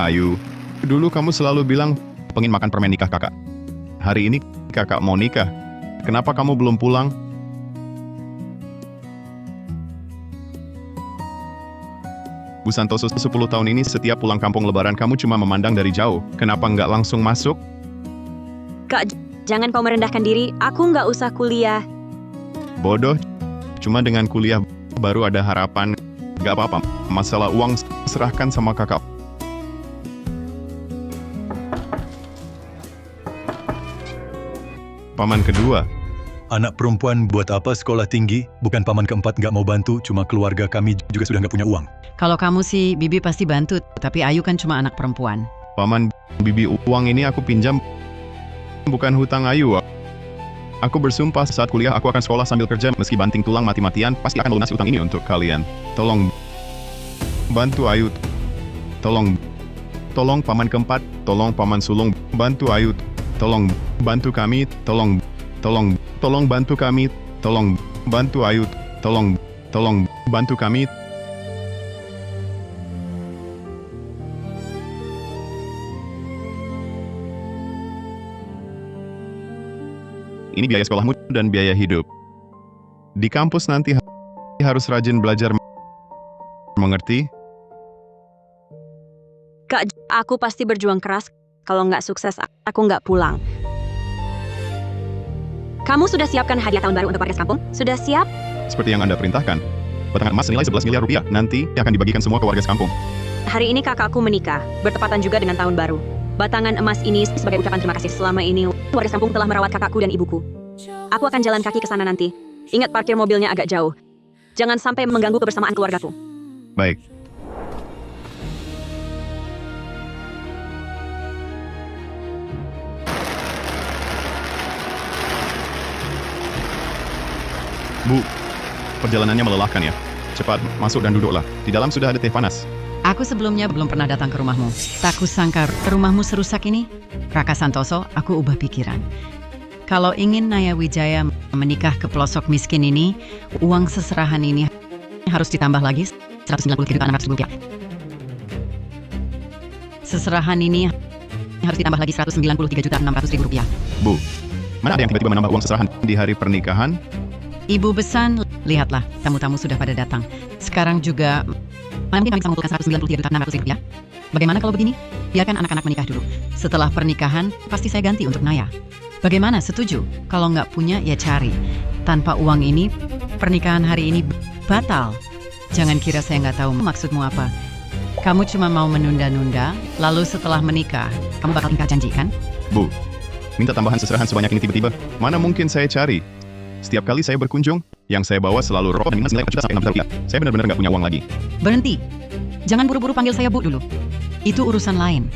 Ayu, dulu kamu selalu bilang pengen makan permen nikah kakak. Hari ini kakak mau nikah. Kenapa kamu belum pulang? Bu Santoso, 10 tahun ini setiap pulang kampung lebaran kamu cuma memandang dari jauh. Kenapa nggak langsung masuk? Kak, jangan kau merendahkan diri. Aku nggak usah kuliah. Bodoh, cuma dengan kuliah baru ada harapan. Gak apa-apa, masalah uang serahkan sama kakak. Paman kedua, Anak perempuan buat apa sekolah tinggi? Bukan paman keempat nggak mau bantu, cuma keluarga kami juga sudah nggak punya uang. Kalau kamu sih, Bibi pasti bantu, tapi Ayu kan cuma anak perempuan. paman bibi uang ini aku pinjam, bukan hutang Ayu. Aku bersumpah saat kuliah aku akan sekolah sambil kerja, meski banting tulang mati-matian, pasti akan melunasi utang ini untuk kalian. Tolong bantu Ayu. Tolong paman keempat, tolong paman sulung, bantu Ayu. Tolong bantu kami, tolong bantu kami, tolong bantu Ayu, tolong bantu kami. Ini biaya sekolahmu dan biaya hidup. Di kampus nanti harus rajin belajar, mengerti? Kak, aku pasti berjuang keras. Kalau nggak sukses, aku nggak pulang. Kamu sudah siapkan hadiah tahun baru untuk warga kampung? Sudah siap? Seperti yang Anda perintahkan. Batangan emas senilai 11 miliar rupiah nanti akan dibagikan semua ke warga kampung. Hari ini kakakku menikah, bertepatan juga dengan tahun baru. Batangan emas ini sebagai ucapan terima kasih selama ini warga kampung telah merawat kakakku dan ibuku. Aku akan jalan kaki ke sana nanti. Ingat parkir mobilnya agak jauh. Jangan sampai mengganggu kebersamaan keluargaku. Baik. Bu, perjalanannya melelahkan ya. Cepat, masuk dan duduklah. Di dalam sudah ada teh panas. Aku sebelumnya belum pernah datang ke rumahmu. Tak kusangka rumahmu serusak ini. Raka Santoso, aku ubah pikiran. Kalau ingin Naya Wijaya menikah ke pelosok miskin ini, uang seserahan ini harus ditambah lagi 193.600 rupiah. Seserahan ini harus ditambah lagi 193.600 rupiah. Bu, mana ada yang tiba-tiba menambah uang seserahan di hari pernikahan? Ibu Besan, lihatlah, tamu-tamu sudah pada datang. Sekarang juga, mungkin kami bisa mengumpulkan 193.600 rupiah. Bagaimana kalau begini? Biarkan anak-anak menikah dulu. Setelah pernikahan, pasti saya ganti untuk Naya. Bagaimana, setuju? Kalau nggak punya, ya cari. Tanpa uang ini, pernikahan hari ini batal. Jangan kira saya nggak tahu maksudmu apa. Kamu cuma mau menunda-nunda, lalu setelah menikah, kamu bakal ingkar janji, kan? Bu, minta tambahan seserahan sebanyak ini tiba-tiba. Mana mungkin saya cari? Setiap kali saya berkunjung, yang saya bawa selalu rokok dan minuman senilai 4 juta sampai 6 juta rupiah. Saya benar-benar nggak punya uang lagi. Berhenti. Jangan buru-buru panggil saya Bu dulu. Itu urusan lain.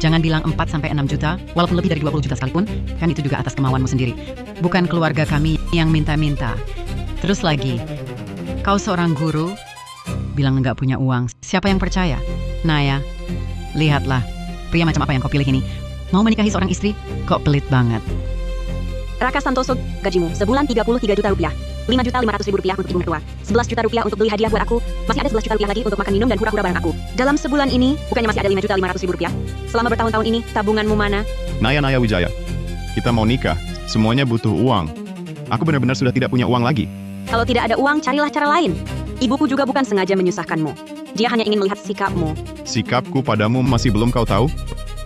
Jangan bilang 4 sampai 6 juta, walaupun lebih dari 20 juta sekalipun, kan itu juga atas kemauanmu sendiri. Bukan keluarga kami yang minta-minta. Terus lagi, kau seorang guru, bilang nggak punya uang. Siapa yang percaya? Naya, lihatlah, pria macam apa yang kau pilih ini. Mau menikahi seorang istri, kok pelit banget. Raka Santoso, gajimu sebulan 33 juta rupiah. 5.500.000 rupiah untuk ibu mertua. 11 juta rupiah untuk beli hadiah buat aku. Masih ada 11 juta rupiah lagi untuk makan minum dan hura-hura bareng aku. Dalam sebulan ini, bukannya masih ada 5.500.000 rupiah? Selama bertahun-tahun ini, tabunganmu mana? Naya Wijaya, kita mau nikah. Semuanya butuh uang. Aku benar-benar sudah tidak punya uang lagi. Kalau tidak ada uang, carilah cara lain. Ibuku juga bukan sengaja menyusahkanmu. Dia hanya ingin melihat sikapmu. Sikapku padamu masih belum kau tahu?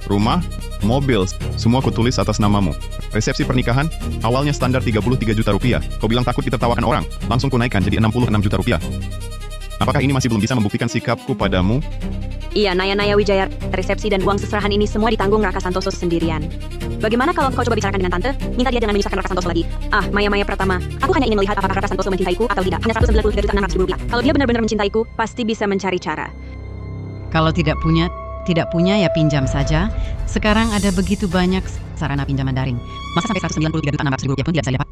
Rumah, mobil, semua kutulis atas namamu. Resepsi pernikahan, awalnya standar 33 juta rupiah. Kau bilang takut ditertawakan orang, langsung ku naikkan jadi 66 juta rupiah. Apakah ini masih belum bisa membuktikan sikapku padamu? Iya, Naya Wijaya, resepsi dan uang seserahan ini semua ditanggung Raka Santoso sendirian. Bagaimana kalau kau coba bicarakan dengan tante? Minta dia jangan menyusahkan Raka Santoso lagi. Ah, Maya pertama. Aku hanya ingin melihat apakah Raka Santoso mencintaiku atau tidak. Hanya 193.600 rupiah. Kalau dia benar-benar mencintaiku, pasti bisa mencari cara. Kalau tidak punya ya pinjam saja. Sekarang ada begitu banyak sarana pinjaman daring. Masa sampai 193.600 rupiah pun tidak bisa dapat?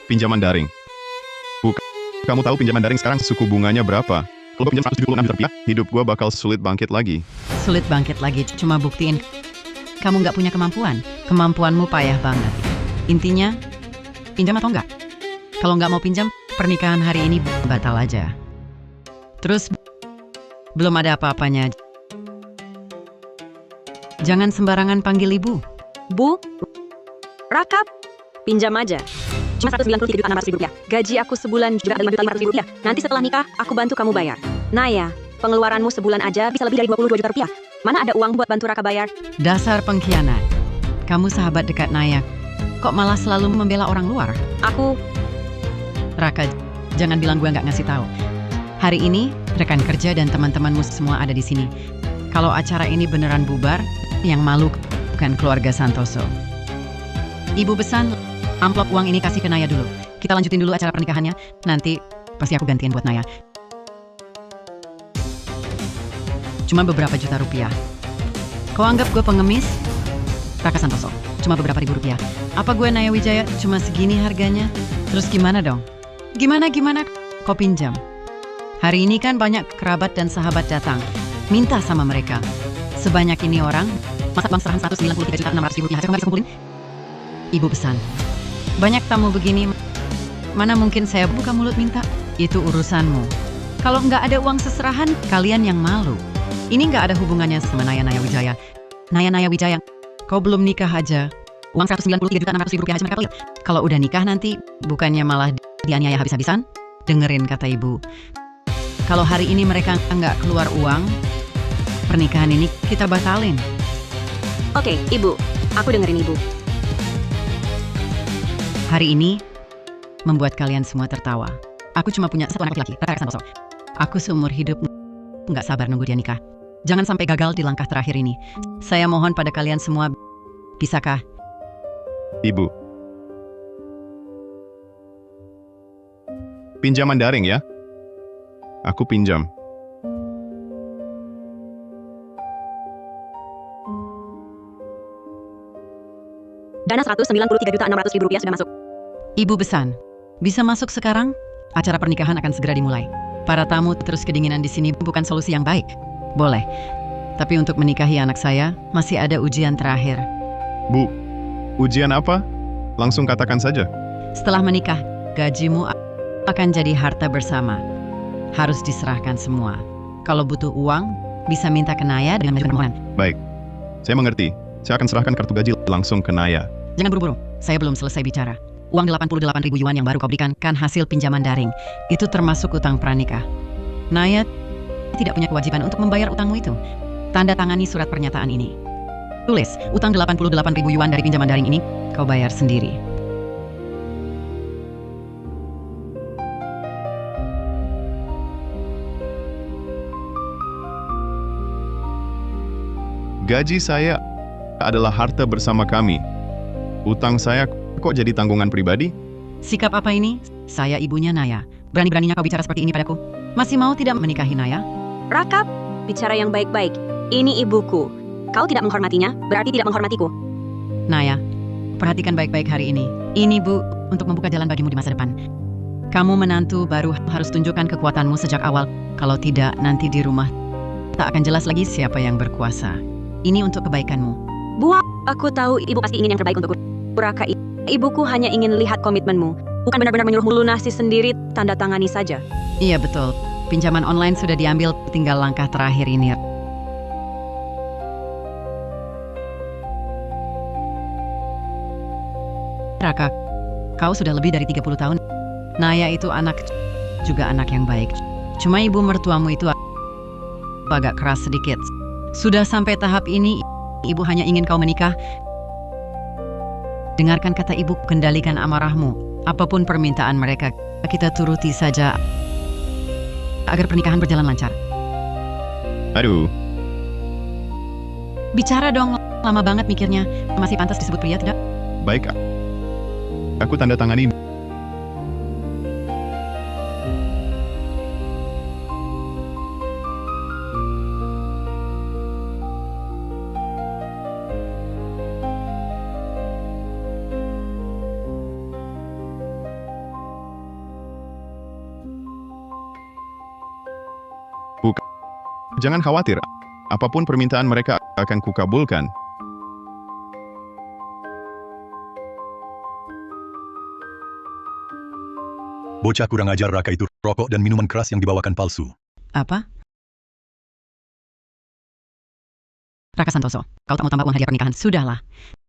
Pinjaman daring. Bu, kamu tahu pinjaman daring sekarang suku bunganya berapa? Kalau pinjam 176 juta rupiah, hidup gua bakal sulit bangkit lagi. Sulit bangkit lagi, cuma buktiin kamu nggak punya kemampuan. Kemampuanmu payah banget. Intinya, pinjam atau enggak? Kalau nggak mau pinjam, pernikahan hari ini batal aja. Terus, Belum ada apa-apanya. Jangan sembarangan panggil ibu. Bu, Raka, pinjam aja. Cuma 193 juta 600 ribu rupiah. Gaji aku sebulan juga 5 juta 500 ribu rupiah. Nanti setelah nikah, aku bantu kamu bayar. Naya, pengeluaranmu sebulan aja bisa lebih dari 22 juta rupiah. Mana ada uang buat bantu Raka bayar? Dasar pengkhianat. Kamu sahabat dekat Naya. Kok malah selalu membela orang luar? Aku, Raka, jangan bilang gue nggak ngasih tahu. Hari ini, rekan kerja dan teman-temanmu semua ada di sini. Kalau acara ini beneran bubar, yang malu bukan keluarga Santoso. Ibu pesan, amplop uang ini kasih ke Naya dulu. Kita lanjutin dulu acara pernikahannya, nanti pasti aku gantiin buat Naya. Cuma beberapa juta rupiah. Kau anggap gue pengemis? Raka Santoso, cuma beberapa ribu rupiah. Apa gue Naya Wijaya cuma segini harganya? Terus gimana dong? Gimana? Kau pinjam. Hari ini kan banyak kerabat dan sahabat datang. Minta sama mereka. Sebanyak ini orang, masa bang serahan 193 juta 600 ribu rupiah aja kok nggak bisa kumpulin? Ibu pesan. Banyak tamu begini, mana mungkin saya buka mulut minta? Itu urusanmu. Kalau nggak ada uang seserahan, kalian yang malu. Ini nggak ada hubungannya sama Naya Wijaya. Naya Wijaya, kau belum nikah aja. Uang 193 juta 600 ribu rupiah aja mereka pelit. Kalau udah nikah nanti, bukannya malah dianiaya habis-habisan? Dengerin kata ibu. Kalau hari ini mereka nggak keluar uang, pernikahan ini kita batalin. oke, Ibu. Aku dengerin Ibu. Hari ini, membuat kalian semua tertawa. Aku cuma punya satu anak laki-laki, Raka Santoso. Aku seumur hidup nggak sabar nunggu dia nikah. Jangan sampai gagal di langkah terakhir ini. Saya mohon pada kalian semua, bisakah? Ibu. Pinjaman daring ya? Aku pinjam. Dana 193 juta 600 ribu rupiah sudah masuk. Ibu besan, bisa masuk sekarang? Acara pernikahan akan segera dimulai. Para tamu terus kedinginan di sini bukan solusi yang baik. Boleh, tapi untuk menikahi anak saya masih ada ujian terakhir. Bu, ujian apa? Langsung katakan saja. Setelah menikah, gajimu akan jadi harta bersama. Harus diserahkan semua. Kalau butuh uang, bisa minta ke Naya dengan mengajukan permohonan. Baik, saya mengerti. Saya akan serahkan kartu gaji langsung ke Naya. Jangan buru-buru, saya belum selesai bicara. Uang 88 ribu yuan yang baru kau berikan kan hasil pinjaman daring. Itu termasuk utang pranikah. Naya tidak punya kewajiban untuk membayar utangmu itu. Tanda tangani surat pernyataan ini. Tulis, utang 88 ribu yuan dari pinjaman daring ini, kau bayar sendiri. Gaji saya adalah harta bersama kami. Utang saya kok jadi tanggungan pribadi? Sikap apa ini? Saya ibunya Naya. Berani-beraninya kau bicara seperti ini padaku. Masih mau tidak menikahi Naya? Raka, bicara yang baik-baik. Ini ibuku. Kau tidak menghormatinya, berarti tidak menghormatiku. Naya, perhatikan baik-baik hari ini. Ini Bu, untuk membuka jalan bagimu di masa depan. Kamu menantu baru harus tunjukkan kekuatanmu sejak awal. Kalau tidak, nanti di rumah tak akan jelas lagi siapa yang berkuasa. Ini untuk kebaikanmu. Bu, aku tahu ibu pasti ingin yang terbaik untukku. Raka, ibuku hanya ingin lihat komitmenmu. Bukan benar-benar menyuruhmu lunasi sendiri, tanda tangani saja. Iya betul, pinjaman online sudah diambil, tinggal langkah terakhir ini. Raka, kau sudah lebih dari 30 tahun. Naya itu anak, juga anak yang baik. Cuma ibu mertuamu itu agak keras sedikit. Sudah sampai tahap ini, ibu hanya ingin kau menikah. Dengarkan kata ibu, kendalikan amarahmu. Apapun permintaan mereka, kita turuti saja agar pernikahan berjalan lancar. Aduh, Bicara dong, lama banget mikirnya. Masih pantas disebut pria tidak? baik. Aku tanda tangani. Jangan khawatir, apapun permintaan mereka akan kukabulkan. Bocah kurang ajar Raka itu, rokok dan minuman keras yang dibawakan palsu. Apa? Raka Santoso, kau tak mau tambah uang hadiah pernikahan? Sudahlah.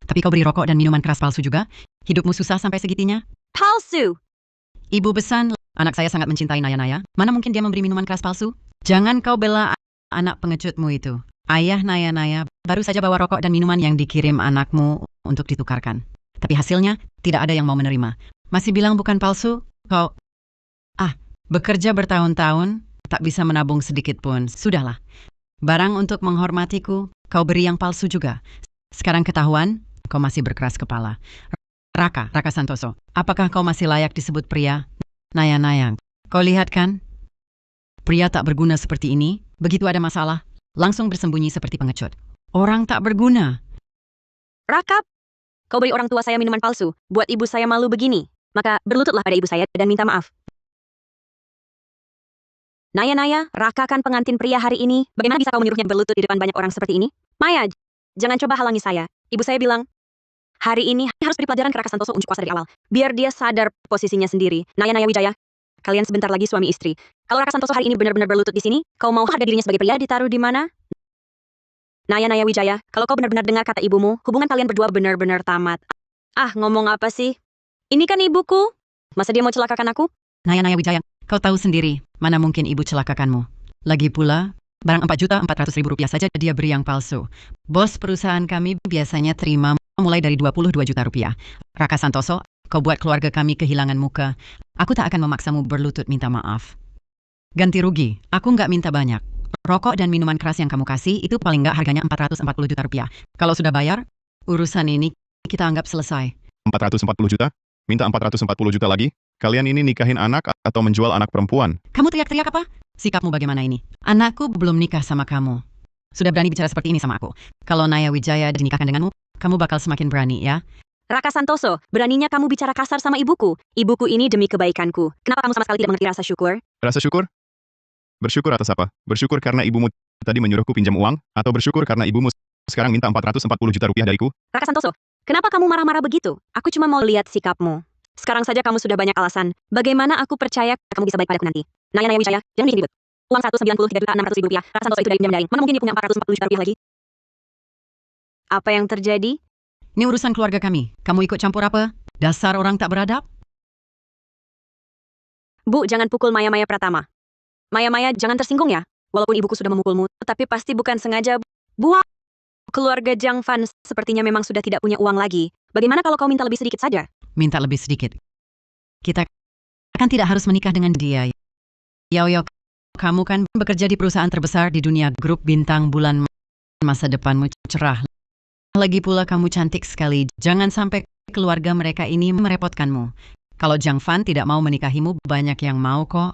Tapi kau beri rokok dan minuman keras palsu juga? Hidupmu susah sampai segitinya? Palsu! Ibu Besan, anak saya sangat mencintai Naya-Naya. Mana mungkin dia memberi minuman keras palsu? Jangan kau bela anak pengecutmu itu. Ayah Naya-Naya baru saja bawa rokok dan minuman yang dikirim anakmu untuk ditukarkan. Tapi hasilnya tidak ada yang mau menerima. Masih bilang bukan palsu? Kau... bekerja bertahun-tahun, tak bisa menabung sedikit pun. Sudahlah. Barang untuk menghormatiku, kau beri yang palsu juga. Sekarang ketahuan, kau masih berkeras kepala. Raka Santoso, apakah kau masih layak disebut pria? Naya-Naya, kau lihat kan? Pria tak berguna seperti ini, begitu ada masalah, langsung bersembunyi seperti pengecut. Orang tak berguna. Raka, kau beri orang tua saya minuman palsu, buat ibu saya malu begini. Maka berlututlah pada ibu saya dan minta maaf. Naya-Naya, Raka kan pengantin pria hari ini. Bagaimana bisa kau menyuruhnya berlutut di depan banyak orang seperti ini? Maya, jangan coba halangi saya. Ibu saya bilang, hari ini harus beri pelajaran ke Raka Santoso unjuk kuasa dari awal. Biar dia sadar posisinya sendiri. Naya-Naya Wijaya, kalian sebentar lagi suami istri. Kalau Raka Santoso hari ini benar-benar berlutut di sini, kau mau harga dirinya sebagai pria ditaruh di mana? Naya-Naya Wijaya, kalau kau benar-benar dengar kata ibumu, hubungan kalian berdua benar-benar tamat. Ngomong apa sih? Ini kan ibuku. Masa dia mau celakakan aku? Naya-Naya Wijaya, kau tahu sendiri, mana mungkin ibu celakakanmu. Lagi pula, barang Rp4.400.000 saja dia beri yang palsu. Bos perusahaan kami biasanya terima mulai dari Rp22 juta. Raka Santoso, kau buat keluarga kami kehilangan muka. Aku tak akan memaksamu berlutut minta maaf. Ganti rugi, aku nggak minta banyak. Rokok dan minuman keras yang kamu kasih itu paling nggak harganya Rp440 juta. Kalau sudah bayar, urusan ini kita anggap selesai. 440 juta? Minta 440 juta lagi? Kalian ini nikahin anak atau menjual anak perempuan? Kamu teriak-teriak apa? Sikapmu bagaimana ini? Anakku belum nikah sama kamu. Sudah berani bicara seperti ini sama aku. Kalau Naya Wijaya dinikahkan denganmu, kamu bakal semakin berani ya. Raka Santoso, beraninya kamu bicara kasar sama ibuku. Ibuku ini demi kebaikanku. Kenapa kamu sama sekali tidak mengerti rasa syukur? Rasa syukur? Bersyukur atas apa? Bersyukur karena ibumu tadi menyuruhku pinjam uang? Atau bersyukur karena ibumu sekarang minta 440 juta rupiah dariku? Raka Santoso, kenapa kamu marah-marah begitu? Aku cuma mau lihat sikapmu. Sekarang saja kamu sudah banyak alasan. Bagaimana aku percaya kamu bisa baik padaku nanti? Naya-Naya Wijaya, jangan bikin ribut. Uang Rp193.600.000. Raka Santoso itu dari pinjam-pinjam. Mana mungkin dia punya Rp440 juta lagi? Apa yang terjadi? Ini urusan keluarga kami. Kamu ikut campur apa? Dasar orang tak beradab? Bu, jangan pukul Maya-Maya Pratama. Maya-Maya, jangan tersinggung ya. Walaupun ibuku sudah memukulmu, tapi pasti bukan sengaja. Bu, keluarga Jang Fan sepertinya memang sudah tidak punya uang lagi. Bagaimana kalau kau minta lebih sedikit saja? Minta lebih sedikit. Kita kan tidak harus menikah dengan dia. Yao, kamu kan bekerja di perusahaan terbesar di dunia, grup bintang bulan, masa depanmu cerah. Lagi pula kamu cantik sekali. Jangan sampai keluarga mereka ini merepotkanmu. Kalau Jang Fan tidak mau menikahimu, banyak yang mau kok.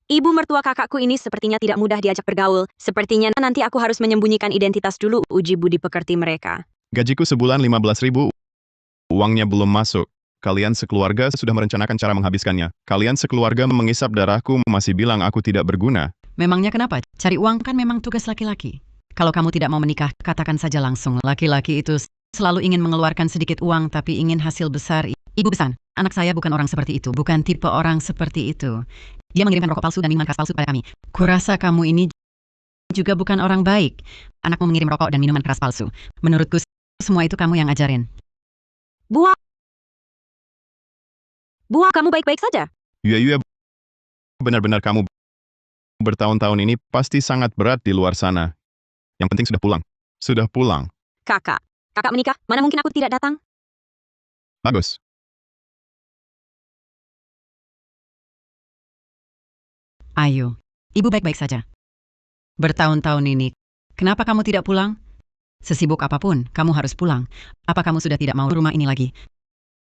Ibu mertua kakakku ini sepertinya tidak mudah diajak bergaul. Sepertinya nanti aku harus menyembunyikan identitas dulu, uji budi pekerti mereka. Gajiku sebulan 15.000. Uangnya belum masuk. Kalian sekeluarga sudah merencanakan cara menghabiskannya. Kalian sekeluarga mengisap darahku, masih bilang aku tidak berguna. Memangnya kenapa? Cari uang kan memang tugas laki-laki. Kalau kamu tidak mau menikah, katakan saja langsung. Laki-laki itu selalu ingin mengeluarkan sedikit uang, tapi ingin hasil besar. Ibu Besan, anak saya bukan orang seperti itu. Bukan tipe orang seperti itu. Dia mengirimkan rokok palsu dan minuman keras palsu kepada kami. Kurasa kamu ini juga bukan orang baik. Anakmu mengirim rokok dan minuman keras palsu. Menurutku, semua itu kamu yang ajarin. Buah, kamu baik-baik saja? Iya, benar-benar kamu bertahun-tahun ini pasti sangat berat di luar sana. Yang penting sudah pulang. Sudah pulang. Kakak menikah? Mana mungkin aku tidak datang? Bagus. Ayo, ibu baik-baik saja. Bertahun-tahun ini, kenapa kamu tidak pulang? Sesibuk apapun, kamu harus pulang. Apa kamu sudah tidak mau rumah ini lagi?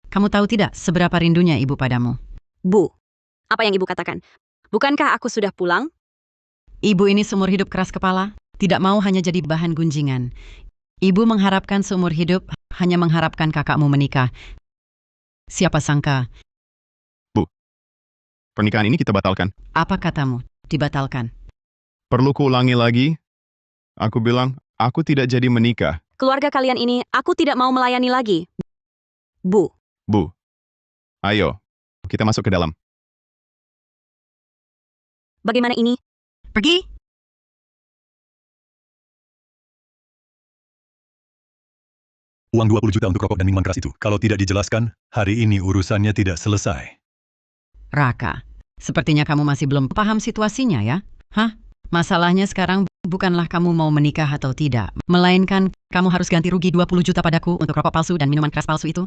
Kamu tahu tidak seberapa rindunya ibu padamu? Bu, apa yang ibu katakan? Bukankah aku sudah pulang? Ibu ini seumur hidup keras kepala, tidak mau hanya jadi bahan gunjingan. Ibu mengharapkan seumur hidup, hanya mengharapkan kakakmu menikah. Siapa sangka? Bu, pernikahan ini kita batalkan. Apa katamu? Dibatalkan. Perlu kuulangi lagi? Aku bilang, aku tidak jadi menikah. Keluarga kalian ini, aku tidak mau melayani lagi. Bu. Bu, ayo, kita masuk ke dalam. Bagaimana ini? Pergi! uang 20 juta untuk rokok dan minuman keras itu. Kalau tidak dijelaskan, hari ini urusannya tidak selesai. Raka, sepertinya kamu masih belum paham situasinya ya? Hah? Masalahnya sekarang bukanlah kamu mau menikah atau tidak, melainkan kamu harus ganti rugi 20 juta padaku untuk rokok palsu dan minuman keras palsu itu.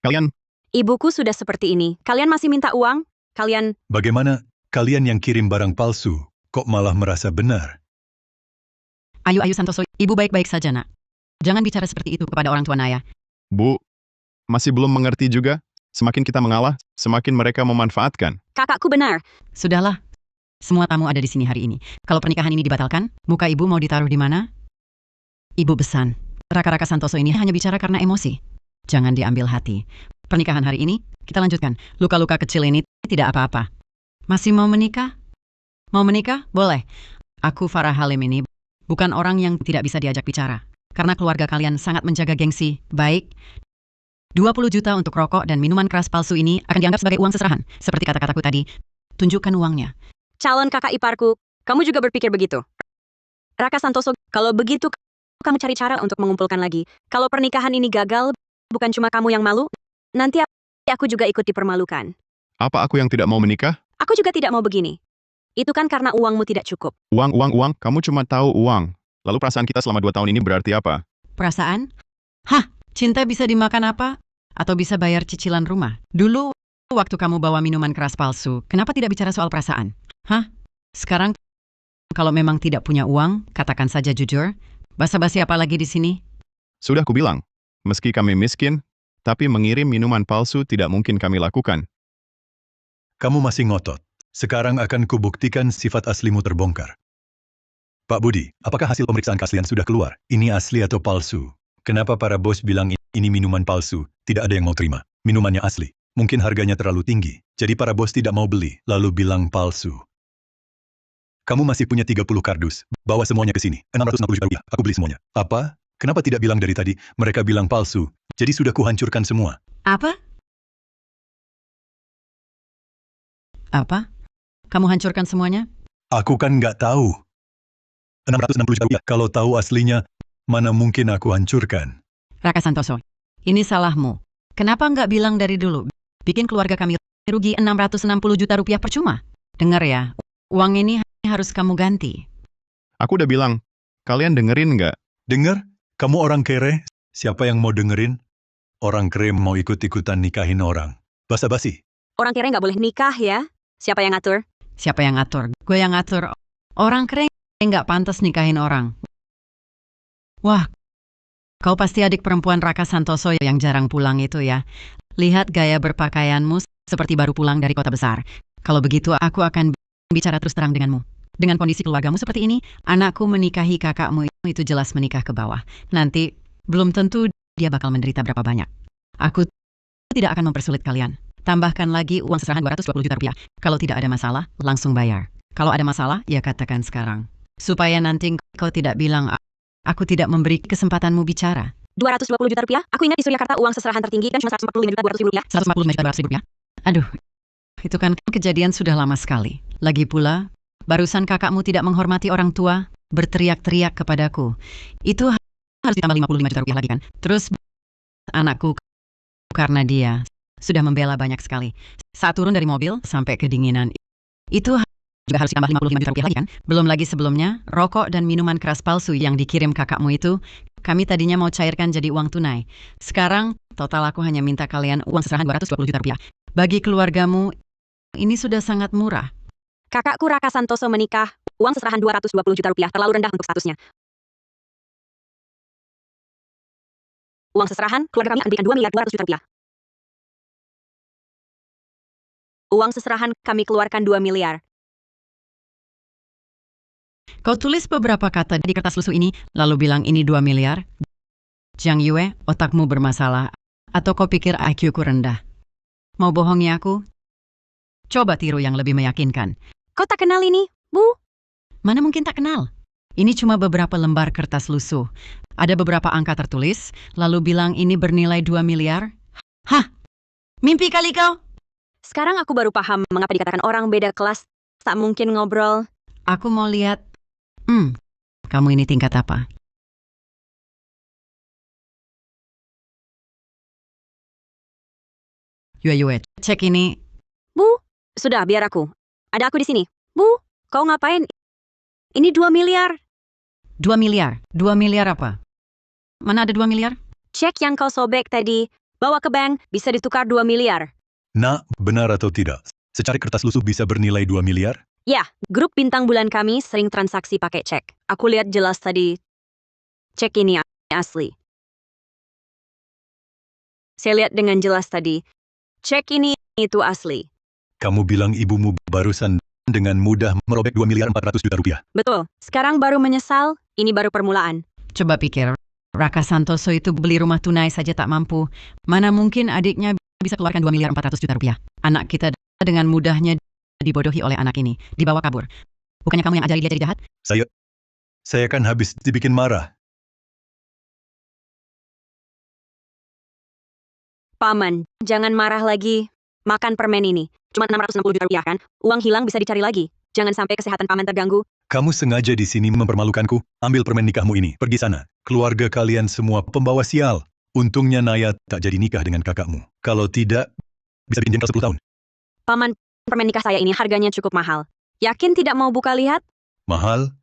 Kalian, Ibuku sudah seperti ini. Kalian masih minta uang? Kalian... Bagaimana kalian yang kirim barang palsu, kok malah merasa benar? Ayo Santoso, ibu baik-baik saja nak. Jangan bicara seperti itu kepada orang tua Naya. Bu, masih belum mengerti juga? Semakin kita mengalah, semakin mereka memanfaatkan. Kakakku benar. Sudahlah, semua tamu ada di sini hari ini. Kalau pernikahan ini dibatalkan, muka ibu mau ditaruh di mana? Ibu besan, Raka Santoso ini hanya bicara karena emosi. Jangan diambil hati. Pernikahan hari ini, kita lanjutkan. Luka-luka kecil ini tidak apa-apa. Masih mau menikah? Mau menikah? Boleh. Aku Farah Halim ini bukan orang yang tidak bisa diajak bicara. Karena keluarga kalian sangat menjaga gengsi. Baik, 20 juta untuk rokok dan minuman keras palsu ini akan dianggap sebagai uang seserahan. Seperti kata-kataku tadi, tunjukkan uangnya. Calon kakak iparku, kamu juga berpikir begitu? Raka Santoso, kalau begitu kamu cari cara untuk mengumpulkan lagi. Kalau pernikahan ini gagal, bukan cuma kamu yang malu, nanti aku juga ikut dipermalukan. Apa aku yang tidak mau menikah? Aku juga tidak mau begini. Itu kan karena uangmu tidak cukup. Uang, kamu cuma tahu uang. Lalu perasaan kita selama 2 tahun ini berarti apa? Perasaan? Hah, cinta bisa dimakan apa? Atau bisa bayar cicilan rumah? Dulu, waktu kamu bawa minuman keras palsu, kenapa tidak bicara soal perasaan? Hah? Sekarang, kalau memang tidak punya uang, katakan saja jujur. Basa-basi apa lagi di sini? Sudah kubilang, meski kami miskin, tapi mengirim minuman palsu tidak mungkin kami lakukan. Kamu masih ngotot. Sekarang akan kubuktikan sifat aslimu terbongkar. Pak Budi, apakah hasil pemeriksaan keaslian sudah keluar? Ini asli atau palsu? Kenapa para bos bilang ini minuman palsu? Tidak ada yang mau terima. Minumannya asli. Mungkin harganya terlalu tinggi. Jadi para bos tidak mau beli, lalu bilang palsu. Kamu masih punya 30 kardus. Bawa semuanya ke sini. 660 juta rupiah. Aku beli semuanya. Apa? Kenapa tidak bilang dari tadi? Mereka bilang palsu. Jadi sudah kuhancurkan semua. Apa? Apa? Kamu hancurkan semuanya? Aku kan nggak tahu. 660 juta rupiah. Kalau tahu aslinya, mana mungkin aku hancurkan. Raka Santoso, ini salahmu. Kenapa nggak bilang dari dulu? Bikin keluarga kami rugi 660 juta rupiah percuma. Dengar ya, uang ini harus kamu ganti. Aku udah bilang, kalian dengerin nggak? Dengar? Kamu orang kere? Siapa yang mau dengerin? Orang kere mau ikut-ikutan nikahin orang. Basa-basi. Orang kere nggak boleh nikah ya? Siapa yang ngatur? Siapa yang ngatur? Gue yang ngatur. Orang keren nggak pantas nikahin orang. Wah, kau pasti adik perempuan Raka Santoso yang jarang pulang itu ya. Lihat gaya berpakaianmu seperti baru pulang dari kota besar. Kalau begitu aku akan bicara terus terang denganmu. Dengan kondisi keluargamu seperti ini, anakku menikahi kakakmu itu jelas menikah ke bawah. Nanti, belum tentu dia bakal menderita berapa banyak. Aku tidak akan mempersulit kalian. Tambahkan lagi uang seserahan 220 juta rupiah. Kalau tidak ada masalah, langsung bayar. Kalau ada masalah, ya katakan sekarang. Supaya nanti kau tidak bilang, aku tidak memberi kesempatanmu bicara. 220 juta rupiah? Aku ingat di Suryakarta uang seserahan tertinggi kan cuma 145 juta 200 ribu rupiah. 145 juta 200 ribu rupiah? Aduh, itu kan kejadian sudah lama sekali. Lagi pula, barusan kakakmu tidak menghormati orang tua, berteriak-teriak kepadaku. Itu harus ditambah 55 juta rupiah lagi kan? Terus, anakku, karena dia sudah membela banyak sekali. Saat turun dari mobil sampai kedinginan, itu juga harus ditambah 55 juta rupiah lagi kan? Belum lagi sebelumnya, rokok dan minuman keras palsu yang dikirim kakakmu itu, kami tadinya mau cairkan jadi uang tunai. Sekarang, total aku hanya minta kalian uang seserahan 220 juta rupiah. Bagi keluargamu, ini sudah sangat murah. Kakakku Raka Santoso menikah, uang seserahan 220 juta rupiah terlalu rendah untuk statusnya. Uang seserahan, keluarga kami akan berikan 2 miliar 200 juta rupiah. Uang seserahan kami keluarkan 2 miliar. Kau tulis beberapa kata di kertas lusuh ini, lalu bilang ini 2 miliar. Jiang Yue, otakmu bermasalah. Atau kau pikir IQ-ku rendah? Mau bohongi aku? Coba tiru yang lebih meyakinkan. Kau tak kenal ini, Bu? Mana mungkin tak kenal? Ini cuma beberapa lembar kertas lusuh. Ada beberapa angka tertulis, lalu bilang ini bernilai 2 miliar. Hah? Mimpi kali kau? Sekarang aku baru paham mengapa dikatakan orang beda kelas tak mungkin ngobrol. Aku mau lihat. Kamu ini tingkat apa? Yue, cek ini. Bu, sudah biar aku. Ada aku di sini. Bu, kau ngapain? Ini 2 miliar. 2 miliar. 2 miliar apa? Mana ada 2 miliar? Cek yang kau sobek tadi. Bawa ke bank, bisa ditukar 2 miliar. Nak, benar atau tidak? Secari kertas lusuh bisa bernilai 2 miliar? Ya, grup bintang bulan kami sering transaksi pakai cek. Aku lihat jelas tadi. Cek ini asli. Saya lihat dengan jelas tadi. Cek ini itu asli. Kamu bilang ibumu barusan dengan mudah merobek 2 miliar 400 juta rupiah. Betul. Sekarang baru menyesal, ini baru permulaan. Coba pikir, Raka Santoso itu beli rumah tunai saja tak mampu. Mana mungkin adiknya bisa keluarkan 2 miliar 400 juta rupiah. Anak kita dengan mudahnya dibodohi oleh anak ini, dibawa kabur. Bukannya kamu yang ajari dia jadi jahat? Saya kan habis dibikin marah. Paman, jangan marah lagi. Makan permen ini. Cuma 660 juta rupiah kan? Uang hilang bisa dicari lagi. Jangan sampai kesehatan paman terganggu. Kamu sengaja di sini mempermalukanku. Ambil permen nikahmu ini. Pergi sana. Keluarga kalian semua pembawa sial. Untungnya Naya tak jadi nikah dengan kakakmu. Kalau tidak, bisa bikin jengkel 10 tahun. Paman, permen nikah saya ini harganya cukup mahal. Yakin tidak mau buka lihat? Mahal?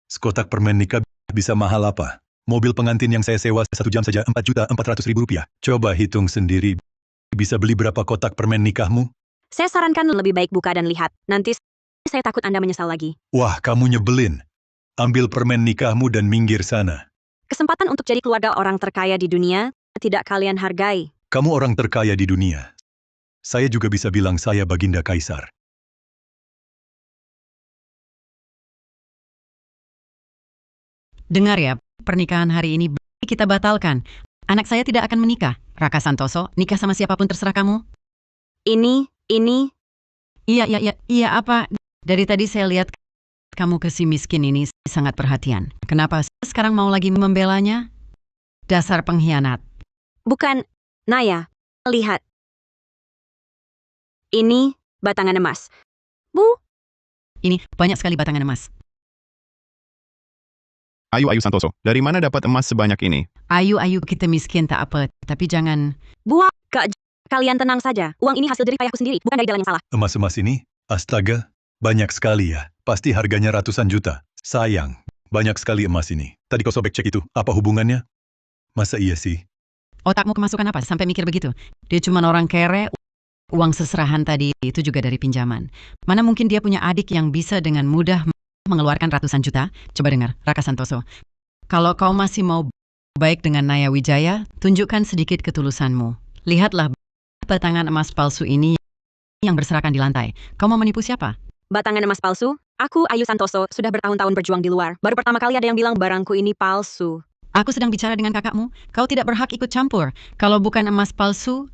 Sekotak permen nikah bisa mahal apa? Mobil pengantin yang saya sewa 1 jam saja 4.400.000 rupiah. Coba hitung sendiri. Bisa beli berapa kotak permen nikahmu? Saya sarankan lebih baik buka dan lihat. Nanti saya takut Anda menyesal lagi. Wah, kamu nyebelin. Ambil permen nikahmu dan minggir sana. Kesempatan untuk jadi keluarga orang terkaya di dunia tidak kalian hargai. Kamu orang terkaya di dunia. Saya juga bisa bilang saya Baginda Kaisar. Dengar ya, pernikahan hari ini kita batalkan. Anak saya tidak akan menikah. Raka Santoso, nikah sama siapapun terserah kamu. Ini. Iya, apa? Dari tadi saya lihat kamu ke si miskin ini sangat perhatian. Kenapa sekarang mau lagi membelanya? Dasar pengkhianat. Bukan, Naya. Lihat. Ini batangan emas. Bu, Ini banyak sekali batangan emas. Ayu Santoso, dari mana dapat emas sebanyak ini? Ayu, kita miskin tak apa. Tapi jangan... buah, Kak. Kalian tenang saja. Uang ini hasil jerih payahku sendiri, bukan dari jalan yang salah. Emas-emas ini? Astaga, banyak sekali ya. Pasti harganya ratusan juta. Sayang, banyak sekali emas ini. Tadi kau sobek cek itu, apa hubungannya? Masa iya sih? Otakmu kemasukan apa sampai mikir begitu? Dia cuma orang kere. Uang seserahan tadi itu juga dari pinjaman. Mana mungkin dia punya adik yang bisa dengan mudah mengeluarkan ratusan juta? Coba dengar, Raka Santoso. Kalau kau masih mau baik dengan Naya Wijaya, tunjukkan sedikit ketulusanmu. Lihatlah batangan emas palsu ini yang berserakan di lantai. Kau mau menipu siapa? Batangan emas palsu? Aku, Ayu Santoso, sudah bertahun-tahun berjuang di luar. Baru pertama kali ada yang bilang barangku ini palsu. Aku sedang bicara dengan kakakmu. Kau tidak berhak ikut campur. Kalau bukan emas palsu,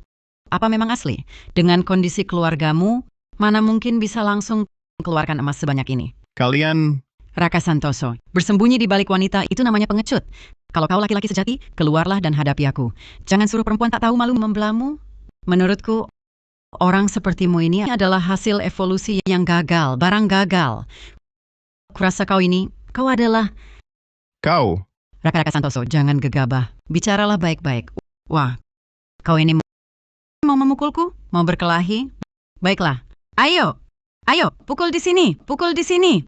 apa memang asli? Dengan kondisi keluargamu, mana mungkin bisa langsung keluarkan emas sebanyak ini? Kalian... Raka Santoso, bersembunyi di balik wanita itu namanya pengecut. Kalau kau laki-laki sejati, keluarlah dan hadapi aku. Jangan suruh perempuan tak tahu malu membelamu. Menurutku, orang sepertimu ini adalah hasil evolusi yang gagal, barang gagal. Kurasa kau adalah... Kau... Raka Santoso, jangan gegabah. Bicaralah baik-baik. Wah, kau ini mau memukulku? Mau berkelahi? Baiklah. Ayo, pukul di sini.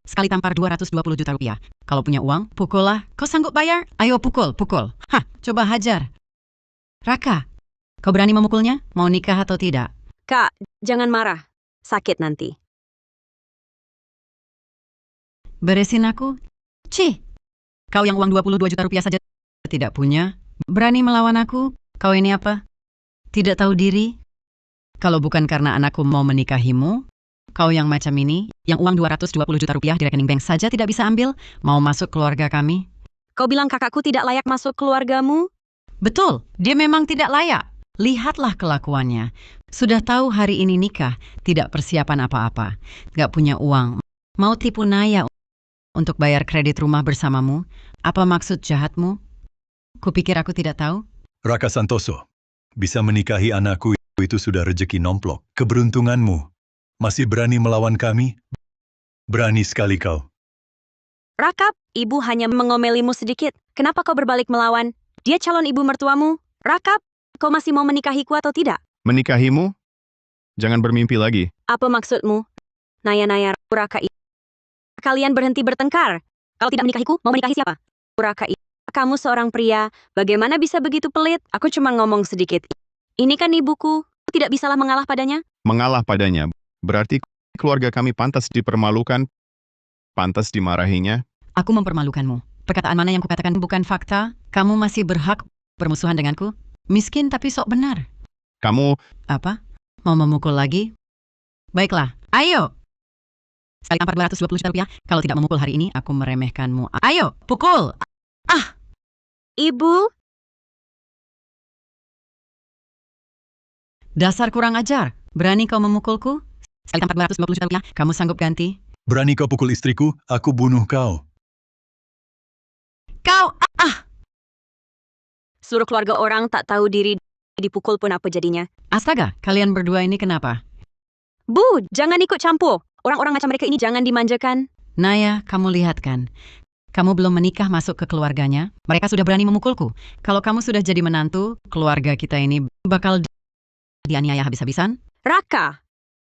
Sekali tampar 220 juta rupiah. Kalau punya uang, pukullah. Kau sanggup bayar? Ayo pukul. Hah, coba hajar. Raka, kau berani memukulnya? Mau nikah atau tidak? Kak, jangan marah. Sakit nanti. Beresin aku? Cih, kau yang uang 22 juta rupiah saja tidak punya. Berani melawan aku? Kau ini apa? Tidak tahu diri? Kalau bukan karena anakku mau menikahimu, kau yang macam ini, yang uang 220 juta rupiah di rekening bank saja tidak bisa ambil, mau masuk keluarga kami? Kau bilang kakakku tidak layak masuk keluargamu? Betul, dia memang tidak layak. Lihatlah kelakuannya. Sudah tahu hari ini nikah, tidak persiapan apa-apa. Gak punya uang. Mau tipu Naya untuk bayar kredit rumah bersamamu? Apa maksud jahatmu? Kupikir aku tidak tahu. Raka Santoso, bisa menikahi anakku itu sudah rejeki nomplok. Keberuntunganmu. Masih berani melawan kami? Berani sekali kau. Rakap, ibu hanya mengomelimu sedikit. Kenapa kau berbalik melawan? Dia calon ibu mertuamu. Rakap, kau masih mau menikahiku atau tidak? Menikahimu? Jangan bermimpi lagi. Apa maksudmu? Naya, Raka. Kalian berhenti bertengkar. Kalau tidak menikahiku, mau menikahi siapa? Raka, kamu seorang pria. Bagaimana bisa begitu pelit? Aku cuma ngomong sedikit. Ini kan ibuku. Tidak bisalah mengalah padanya. Mengalah padanya. Berarti keluarga kami pantas dipermalukan, pantas dimarahinya. Aku mempermalukanmu. Perkataan mana yang kukatakan bukan fakta? Kamu masih berhak bermusuhan denganku? Miskin tapi sok benar. Kamu, Apa? Mau memukul lagi? Baiklah, ayo! Sekali tampar 220 juta rupiah. Kalau tidak memukul hari ini, aku meremehkanmu. Ayo, pukul! Ibu, Dasar kurang ajar. Berani kau memukulku? Sekali tampar 220 juta rupiah. Kamu sanggup ganti? Berani kau pukul istriku, aku bunuh kau. Kau! seluruh keluarga orang tak tahu diri dipukul pun apa jadinya. Astaga, kalian berdua ini kenapa? Bu, jangan ikut campur. Orang-orang macam mereka ini jangan dimanjakan. Naya, kamu lihat kan? Kamu belum menikah masuk ke keluarganya. Mereka sudah berani memukulku. Kalau kamu sudah jadi menantu, keluarga kita ini bakal dianiaya habis-habisan. Raka,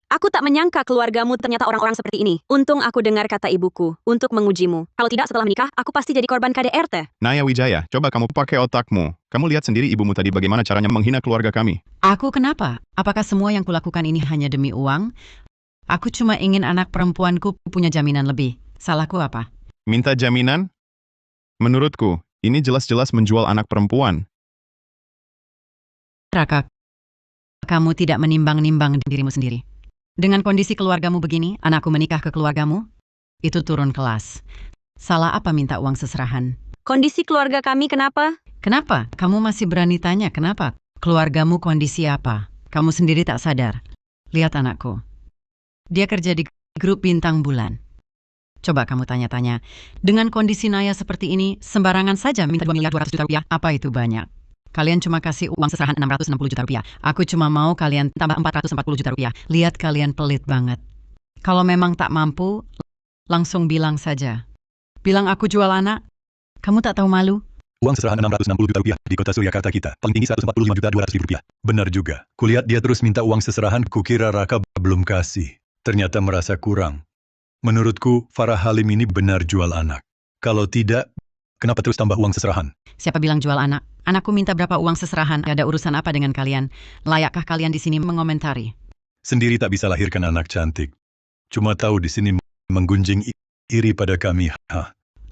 aku tak menyangka keluargamu ternyata orang-orang seperti ini. Untung aku dengar kata ibuku untuk mengujimu. Kalau tidak setelah menikah, aku pasti jadi korban KDRT. Naya Wijaya, coba kamu pakai otakmu. Kamu lihat sendiri ibumu tadi bagaimana caranya menghina keluarga kami. Aku kenapa? Apakah semua yang kulakukan ini hanya demi uang? Aku cuma ingin anak perempuanku punya jaminan lebih. Salahku apa? Minta jaminan? Menurutku, ini jelas-jelas menjual anak perempuan. Raka, kamu tidak menimbang-nimbang dirimu sendiri. Dengan kondisi keluargamu begini, anakku menikah ke keluargamu, itu turun kelas. Salah apa minta uang seserahan? Kondisi keluarga kami kenapa? Kenapa? Kamu masih berani tanya kenapa? Keluargamu kondisi apa? Kamu sendiri tak sadar. Lihat anakku. Dia kerja di grup bintang bulan. Coba kamu tanya-tanya. Dengan kondisi Naya seperti ini, sembarangan saja minta 2 miliar 200 juta rupiah. Apa itu banyak? Kalian cuma kasih uang seserahan 660 juta rupiah. Aku cuma mau kalian tambah 440 juta rupiah. Lihat kalian pelit banget. Kalau memang tak mampu, langsung bilang saja. Bilang aku jual anak. Kamu tak tahu malu? Uang seserahan 660 juta rupiah di kota Surakarta kita. Paling tinggi 145 juta 200 ribu rupiah. Benar juga. Kulihat dia terus minta uang seserahan, kukira Raka belum kasih. Ternyata merasa kurang. Menurutku, Farah Halim ini benar jual anak. Kalau tidak, kenapa terus tambah uang seserahan? Siapa bilang jual anak? Anakku minta berapa uang seserahan? Ada urusan apa dengan kalian? Layakkah kalian di sini mengomentari? Sendiri tak bisa lahirkan anak cantik. Cuma tahu di sini menggunjing iri pada kami.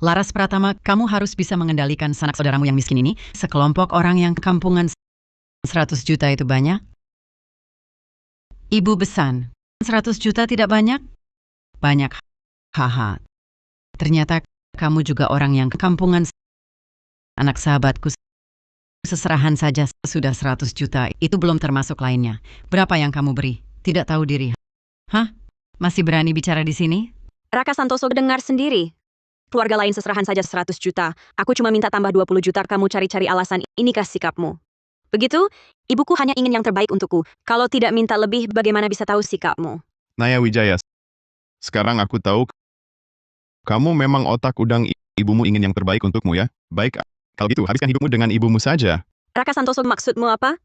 Laras Pratama, kamu harus bisa mengendalikan sanak saudaramu yang miskin ini. Sekelompok orang yang kampungan 100 juta itu banyak? Ibu Besan, 100 juta tidak banyak? Banyak. Haha. Ternyata kamu juga orang yang kampungan. Anak sahabatku, seserahan saja sudah 100 juta. Itu belum termasuk lainnya. Berapa yang kamu beri? Tidak tahu diri. Hah? Masih berani bicara di sini? Raka Santoso dengar sendiri. Keluarga lain seserahan saja 100 juta. Aku cuma minta tambah 20 juta, kamu cari-cari alasan. Inikah sikapmu? Begitu? Ibuku hanya ingin yang terbaik untukku. Kalau tidak minta lebih, bagaimana bisa tahu sikapmu? Naya Wijaya, sekarang aku tahu kamu memang otak udang, ibumu ingin yang terbaik untukmu ya. Baik, kalau gitu habiskan hidupmu dengan ibumu saja. Raka Santoso, maksudmu apa?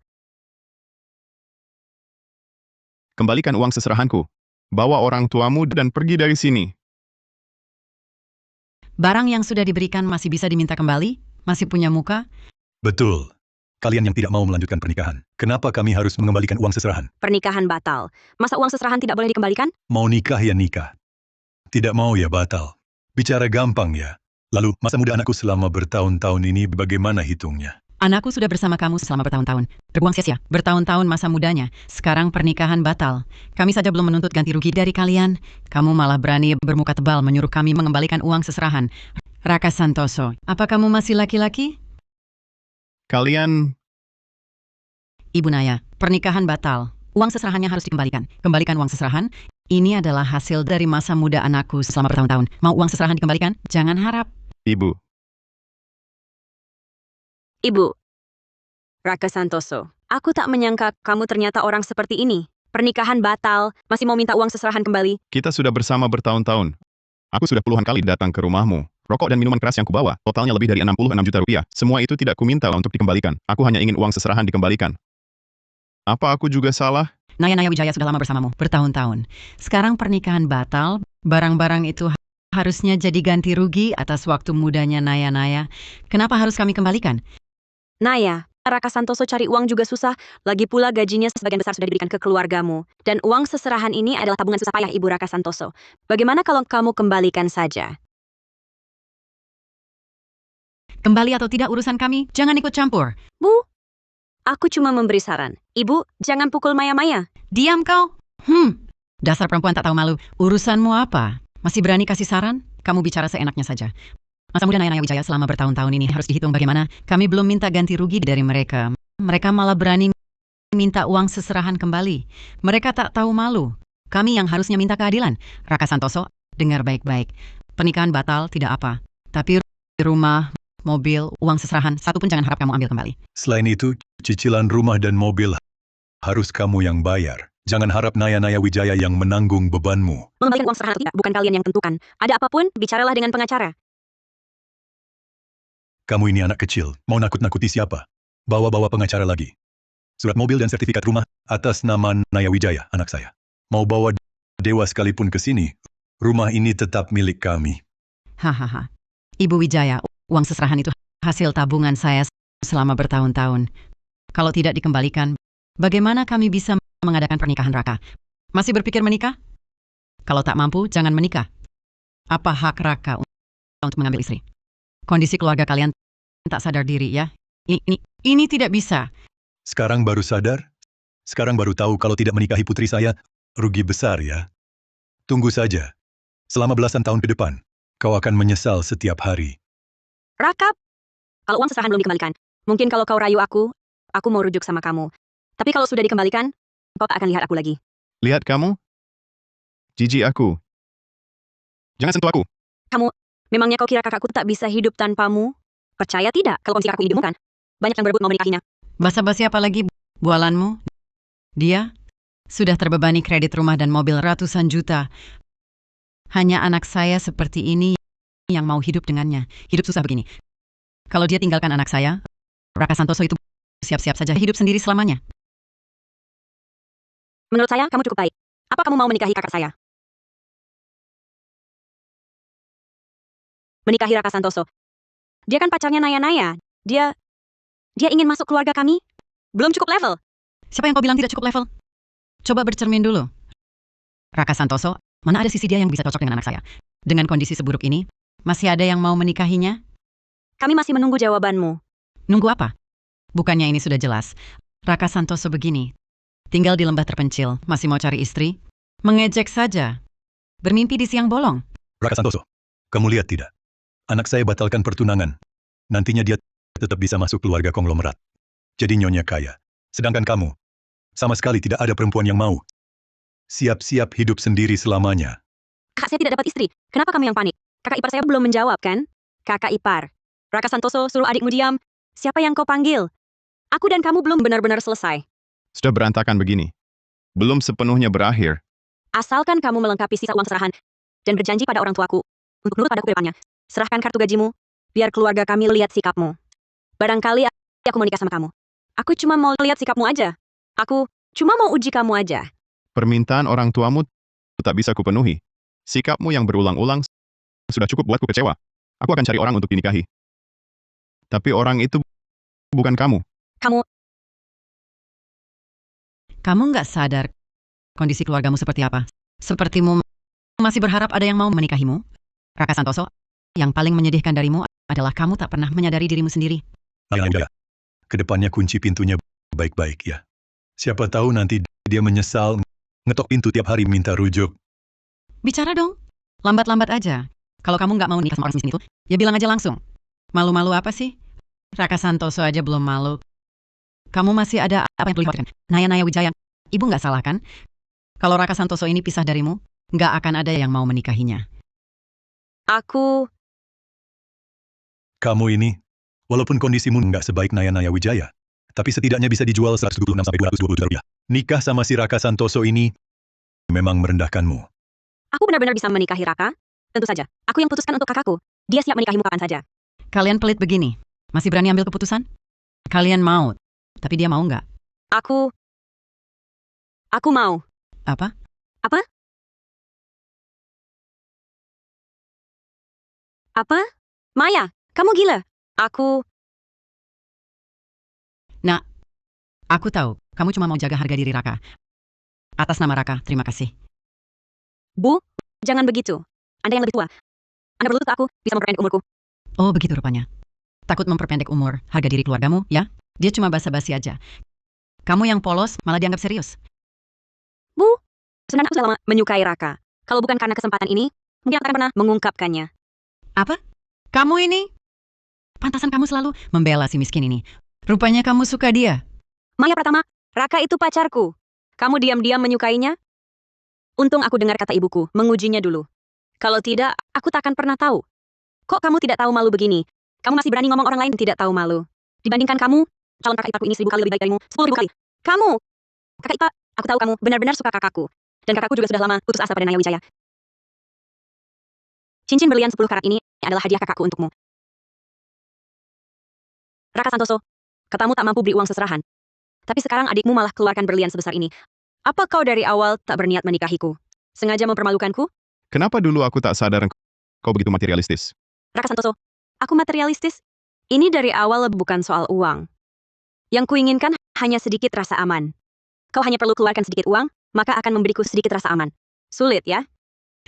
Kembalikan uang seserahanku. Bawa orang tuamu dan pergi dari sini. Barang yang sudah diberikan masih bisa diminta kembali? Masih punya muka? Betul. Kalian yang tidak mau melanjutkan pernikahan. Kenapa kami harus mengembalikan uang seserahan? Pernikahan batal. Masa uang seserahan tidak boleh dikembalikan? Mau nikah ya nikah. Tidak mau ya batal. Bicara gampang ya. Lalu, masa muda anakku selama bertahun-tahun ini bagaimana hitungnya? Anakku sudah bersama kamu selama bertahun-tahun. Terbuang sia-sia. Bertahun-tahun masa mudanya. Sekarang pernikahan batal. Kami saja belum menuntut ganti rugi dari kalian. Kamu malah berani bermuka tebal menyuruh kami mengembalikan uang seserahan. Raka Santoso, apa kamu masih laki-laki? Kalian, Ibu Naya, pernikahan batal. Uang seserahannya harus dikembalikan. Kembalikan uang seserahan. Ini adalah hasil dari masa muda anakku selama bertahun-tahun. Mau uang seserahan dikembalikan? Jangan harap. ibu. Ibu. Raka Santoso, aku tak menyangka kamu ternyata orang seperti ini. Pernikahan batal, masih mau minta uang seserahan kembali. Kita sudah bersama bertahun-tahun. Aku sudah puluhan kali datang ke rumahmu. Rokok dan minuman keras yang kubawa, totalnya lebih dari 66 juta rupiah. Semua itu tidak kuminta untuk dikembalikan. Aku hanya ingin uang seserahan dikembalikan. Apa aku juga salah? Naya Wijaya sudah lama bersamamu, bertahun-tahun. Sekarang pernikahan batal, barang-barang itu harusnya jadi ganti rugi atas waktu mudanya Naya. Kenapa harus kami kembalikan? Naya, Raka Santoso cari uang juga susah, lagi pula gajinya sebagian besar sudah diberikan ke keluargamu. Dan uang seserahan ini adalah tabungan susah payah Ibu Raka Santoso. Bagaimana kalau kamu kembalikan saja? Kembali atau tidak urusan kami, jangan ikut campur. Bu, aku cuma memberi saran. Ibu, jangan pukul Maya. Diam kau. Dasar perempuan tak tahu malu. Urusanmu apa? Masih berani kasih saran? Kamu bicara seenaknya saja. Masa muda Naya Wijaya selama bertahun-tahun ini harus dihitung bagaimana. Kami belum minta ganti rugi dari mereka. Mereka malah berani minta uang seserahan kembali. Mereka tak tahu malu. Kami yang harusnya minta keadilan. Raka Santoso, dengar baik-baik. Pernikahan batal tidak apa. Tapi rumah, mobil, uang seserahan, satu pun jangan harap kamu ambil kembali. Selain itu, cicilan rumah dan mobil harus kamu yang bayar. Jangan harap Naya Wijaya yang menanggung bebanmu. Mengembalikan uang seserahan atau tidak, bukan kalian yang tentukan. Ada apapun, bicaralah dengan pengacara. Kamu ini anak kecil, mau nakut-nakuti siapa? Bawa-bawa pengacara lagi. Surat mobil dan sertifikat rumah atas nama Naya Wijaya, anak saya. Mau bawa dewa sekalipun ke sini, rumah ini tetap milik kami. Hahaha. Ibu Wijaya, uang seserahan itu hasil tabungan saya selama bertahun-tahun. Kalau tidak dikembalikan, bagaimana kami bisa mengadakan pernikahan Raka? Masih berpikir menikah? Kalau tak mampu, jangan menikah. Apa hak Raka untuk mengambil istri? Kondisi keluarga kalian tak sadar diri ya. Ini tidak bisa. Sekarang baru sadar? Sekarang baru tahu kalau tidak menikahi putri saya, rugi besar ya. Tunggu saja. Selama belasan tahun ke depan, kau akan menyesal setiap hari. Raka, kalau uang seserahan belum dikembalikan, mungkin kalau kau rayu aku mau rujuk sama kamu. Tapi kalau sudah dikembalikan, kau tak akan lihat aku lagi. Lihat kamu? Jijik aku. Jangan sentuh aku. Memangnya kau kira kakakku tak bisa hidup tanpamu? Percaya tidak kalau kondisi kakakku ini diumumkan? Banyak yang berebut mau menikahinya. Basa-basi apa lagi bualanmu? Dia sudah terbebani kredit rumah dan mobil ratusan juta. Hanya anak saya seperti ini yang mau hidup dengannya. Hidup susah begini. Kalau dia tinggalkan anak saya, Raka Santoso itu siap-siap saja hidup sendiri selamanya. Menurut saya, kamu cukup baik. Apa kamu mau menikahi kakak saya? Menikahi Raka Santoso. Dia kan pacarnya Naya. Dia ingin masuk keluarga kami. Belum cukup level. Siapa yang kau bilang tidak cukup level? Coba bercermin dulu. Raka Santoso, mana ada sisi dia yang bisa cocok dengan anak saya? Dengan kondisi seburuk ini, masih ada yang mau menikahinya? Kami masih menunggu jawabanmu. Nunggu apa? Bukannya ini sudah jelas. Raka Santoso begini. Tinggal di lembah terpencil, masih mau cari istri? Mengejek saja. Bermimpi di siang bolong. Raka Santoso, kamu lihat tidak? Anak saya batalkan pertunangan. Nantinya dia tetap bisa masuk keluarga konglomerat. Jadi nyonya kaya. Sedangkan kamu, sama sekali tidak ada perempuan yang mau. Siap-siap hidup sendiri selamanya. Kakak saya tidak dapat istri. Kenapa kamu yang panik? Kakak ipar saya belum menjawab, kan? Kakak ipar. Raka Santoso, suruh adikmu diam. Siapa yang kau panggil? Aku dan kamu belum benar-benar selesai. Sudah berantakan begini. Belum sepenuhnya berakhir. Asalkan kamu melengkapi sisa uang serahan dan berjanji pada orang tuaku untuk nurut padaku ke depannya. Serahkan kartu gajimu, biar keluarga kami lihat sikapmu. Barangkali aku mau nikah sama kamu. Aku cuma mau lihat sikapmu aja. Aku cuma mau uji kamu aja. Permintaan orang tuamu tak bisa kupenuhi. Sikapmu yang berulang-ulang sudah cukup buatku kecewa. Aku akan cari orang untuk dinikahi. Tapi orang itu bukan kamu. Kamu nggak sadar kondisi keluargamu seperti apa? Sepertimu masih berharap ada yang mau menikahimu? Raka Santoso, yang paling menyedihkan darimu adalah kamu tak pernah menyadari dirimu sendiri. Naya, kedepannya kunci pintunya baik-baik ya. Siapa tahu nanti dia menyesal ngetok pintu tiap hari minta rujuk. Bicara dong. Lambat-lambat aja. Kalau kamu nggak mau nikah sama orang miskin itu, ya bilang aja langsung. Malu-malu apa sih? Raka Santoso aja belum malu. Kamu masih ada apa yang perlu dikhawatirkan? Naya Wijaya, ibu nggak salah kan? Kalau Raka Santoso ini pisah darimu, nggak akan ada yang mau menikahinya. Kamu ini, walaupun kondisimu nggak sebaik Naya Wijaya, tapi setidaknya bisa dijual 126-220 juta rupiah. Nikah sama si Raka Santoso ini memang merendahkanmu. Aku benar-benar bisa menikahi Raka? Tentu saja. Aku yang putuskan untuk kakakku. Dia siap menikahimu kapan saja. Kalian pelit begini, masih berani ambil keputusan? Kalian mau, tapi dia mau nggak? Aku mau. Apa? Apa? Apa? Maya, kamu gila. Aku... Nak, aku tahu. Kamu cuma mau jaga harga diri Raka. Atas nama Raka, terima kasih. Bu, jangan begitu. Anda yang lebih tua. Anda berlutut ke aku, bisa memperpendek umurku. Oh, begitu rupanya. Takut memperpendek umur, harga diri keluargamu, ya? Dia cuma basa-basi aja. Kamu yang polos, malah dianggap serius. Bu, sebenarnya aku sudah lama menyukai Raka. Kalau bukan karena kesempatan ini, mungkin aku akan pernah mengungkapkannya. Apa? Kamu ini? Pantasan kamu selalu membela si miskin ini. Rupanya kamu suka dia. Maya Pratama, Raka itu pacarku. Kamu diam-diam menyukainya? Untung aku dengar kata ibuku, mengujinya dulu. Kalau tidak, aku tak akan pernah tahu. Kok kamu tidak tahu malu begini? Kamu masih berani ngomong orang lain tidak tahu malu. Dibandingkan kamu, calon kakak iparku ini 1000 kali lebih baik darimu, 10.000 kali. Kamu! Kakak Ipa, aku tahu kamu benar-benar suka kakakku. Dan kakakku juga sudah lama putus asa pada Naya Wijaya. Cincin berlian 10 karat ini adalah hadiah kakakku untukmu. Raka Santoso, katamu tak mampu beri uang seserahan. Tapi sekarang adikmu malah keluarkan berlian sebesar ini. Apa kau dari awal tak berniat menikahiku? Sengaja mempermalukanku? Kenapa dulu aku tak sadar kau begitu materialistis? Raka Santoso, aku materialistis? Ini dari awal bukan soal uang. Yang kuinginkan hanya sedikit rasa aman. Kau hanya perlu keluarkan sedikit uang, maka akan memberiku sedikit rasa aman. Sulit ya?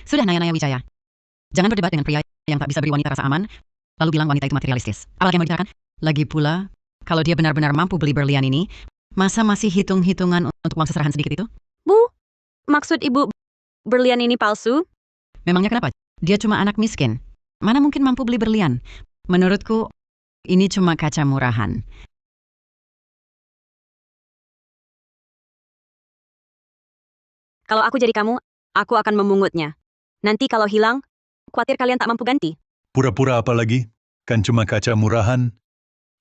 Sudah Naya Wijaya. Jangan berdebat dengan pria yang tak bisa beri wanita rasa aman, lalu bilang wanita itu materialistis. Apalagi yang mau dibicarakan? Lagi pula, kalau dia benar-benar mampu beli berlian ini, masa masih hitung-hitungan untuk uang seserahan sedikit itu? Bu, maksud ibu berlian ini palsu? Memangnya kenapa? Dia cuma anak miskin. Mana mungkin mampu beli berlian? Menurutku, ini cuma kaca murahan. Kalau aku jadi kamu, aku akan memungutnya. Nanti kalau hilang, khawatir kalian tak mampu ganti. Pura-pura apa lagi? Kan cuma kaca murahan.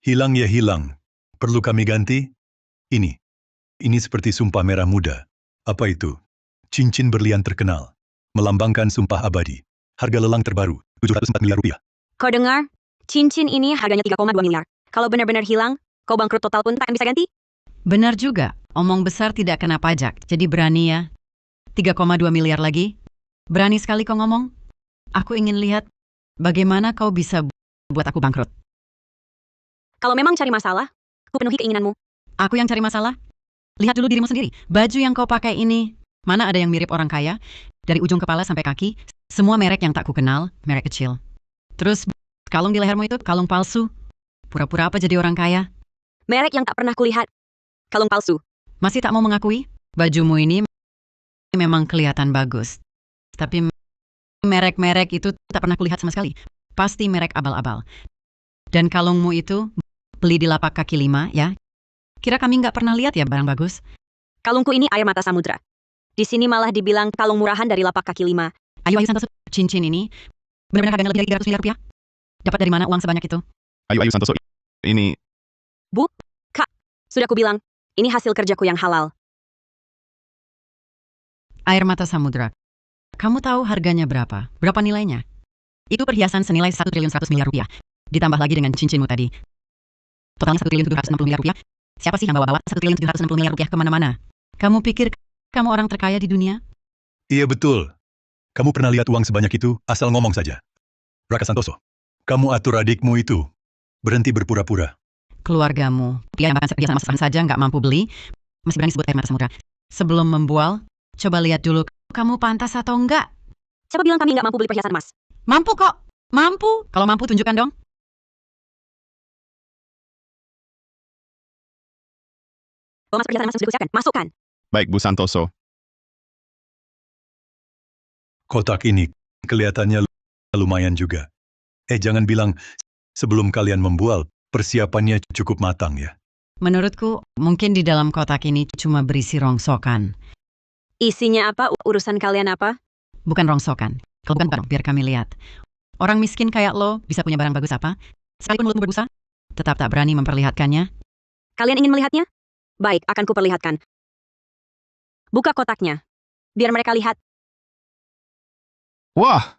Hilang ya hilang. Perlu kami ganti? Ini. Ini seperti sumpah merah muda. Apa itu? Cincin berlian terkenal. Melambangkan sumpah abadi. Harga lelang terbaru, 704 miliar rupiah. Kau dengar? Cincin ini harganya 3,2 miliar. Kalau benar-benar hilang, kau bangkrut total pun tak akan bisa ganti. Benar juga, omong besar tidak kena pajak. Jadi berani ya. 3,2 miliar lagi. Berani sekali kau ngomong. Aku ingin lihat bagaimana kau bisa buat aku bangkrut. Kalau memang cari masalah, ku penuhi keinginanmu. Aku yang cari masalah? Lihat dulu dirimu sendiri. Baju yang kau pakai ini, mana ada yang mirip orang kaya? Dari ujung kepala sampai kaki, semua merek yang tak ku kenal, merek kecil. Terus, kalung di lehermu itu kalung palsu. Pura-pura apa jadi orang kaya? Merek yang tak pernah kulihat. Kalung palsu. Masih tak mau mengakui? Bajumu ini memang kelihatan bagus. Tapi merek-merek itu tak pernah kulihat sama sekali. Pasti merek abal-abal. Dan kalungmu itu beli di lapak kaki 5, ya? Kira kami nggak pernah lihat ya barang bagus? Kalungku ini air mata samudra. Di sini malah dibilang kalung murahan dari lapak kaki 5. Ayu Santoso, cincin ini benar-benar harganya lebih dari 300 miliar rupiah? Dapat dari mana uang sebanyak itu? Ayu Santoso, ini... Bu, Kak, sudah kubilang, ini hasil kerjaku yang halal. Air mata samudra. Kamu tahu harganya berapa? Berapa nilainya? Itu perhiasan senilai 1 triliun 100 miliar rupiah. Ditambah lagi dengan cincinmu tadi. Totalnya 1 triliun 760 miliar rupiah. Siapa sih yang bawa-bawa 1 triliun 760 miliar rupiah kemana-mana? Kamu pikir kamu orang terkaya di dunia? Iya betul. Kamu pernah lihat uang sebanyak itu, asal ngomong saja. Raka Santoso, kamu atur adikmu itu. Berhenti berpura-pura. Keluargamu, dia yang makan perhiasan emas saja nggak mampu beli, masih berani sebut air mata samudra. Sebelum membual, coba lihat dulu, kamu pantas atau enggak? Siapa bilang kami nggak mampu beli perhiasan emas? Mampu kok, mampu. Kalau mampu tunjukkan dong. Bawa mas perhiasan emas yang sudah kusiapkan, masukkan. Baik, Bu Santoso. Kotak ini kelihatannya lumayan juga. Jangan bilang sebelum kalian membual, persiapannya cukup matang ya. Menurutku, mungkin di dalam kotak ini cuma berisi rongsokan. Isinya apa? Urusan kalian apa? Bukan rongsokan. Kalau bukan, biar kami lihat. Orang miskin kayak lo bisa punya barang bagus apa? Sekalipun mulutmu berbusa, tetap tak berani memperlihatkannya. Kalian ingin melihatnya? Baik, akan kuperlihatkan. Buka kotaknya. Biar mereka lihat. Wah,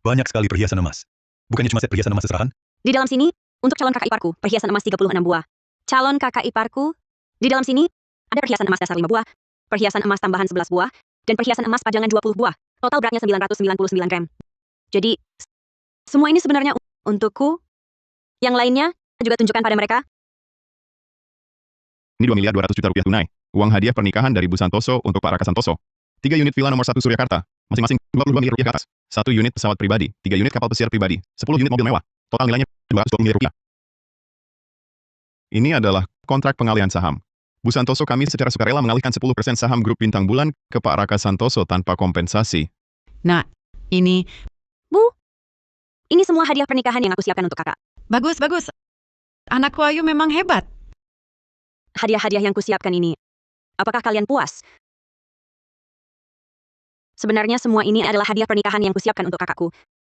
Banyak sekali perhiasan emas. Bukannya cuma set perhiasan emas seserahan? Di dalam sini, untuk calon kakak iparku, perhiasan emas 36 buah. calon kakak iparku. Di dalam sini, ada perhiasan emas dasar 5 buah, perhiasan emas tambahan 11 buah, dan perhiasan emas pajangan 20 buah. Total beratnya 999 gram. Jadi, semua ini sebenarnya untukku. Yang lainnya, juga tunjukkan pada mereka. Ini 2 miliar 200 juta rupiah tunai. Uang hadiah pernikahan dari Bu Santoso untuk Pak Raka Santoso. 3 unit villa nomor 1 Suryakarta. Masing-masing 22 miliar rupiah ke atas. 1 unit pesawat pribadi. 3 unit kapal pesiar pribadi. 10 unit mobil mewah. Total nilainya 220 miliar rupiah. Ini adalah kontrak pengalihan saham. Bu Santoso kami secara sukarela mengalihkan 10% saham grup Bintang Bulan ke Pak Raka Santoso tanpa kompensasi. Nah, ini Bu, ini semua hadiah pernikahan yang aku siapkan untuk kakak. bagus. Anakku Ayu memang hebat. Hadiah-hadiah yang kusiapkan ini. Apakah kalian puas? Sebenarnya semua ini adalah hadiah pernikahan yang kusiapkan untuk kakakku.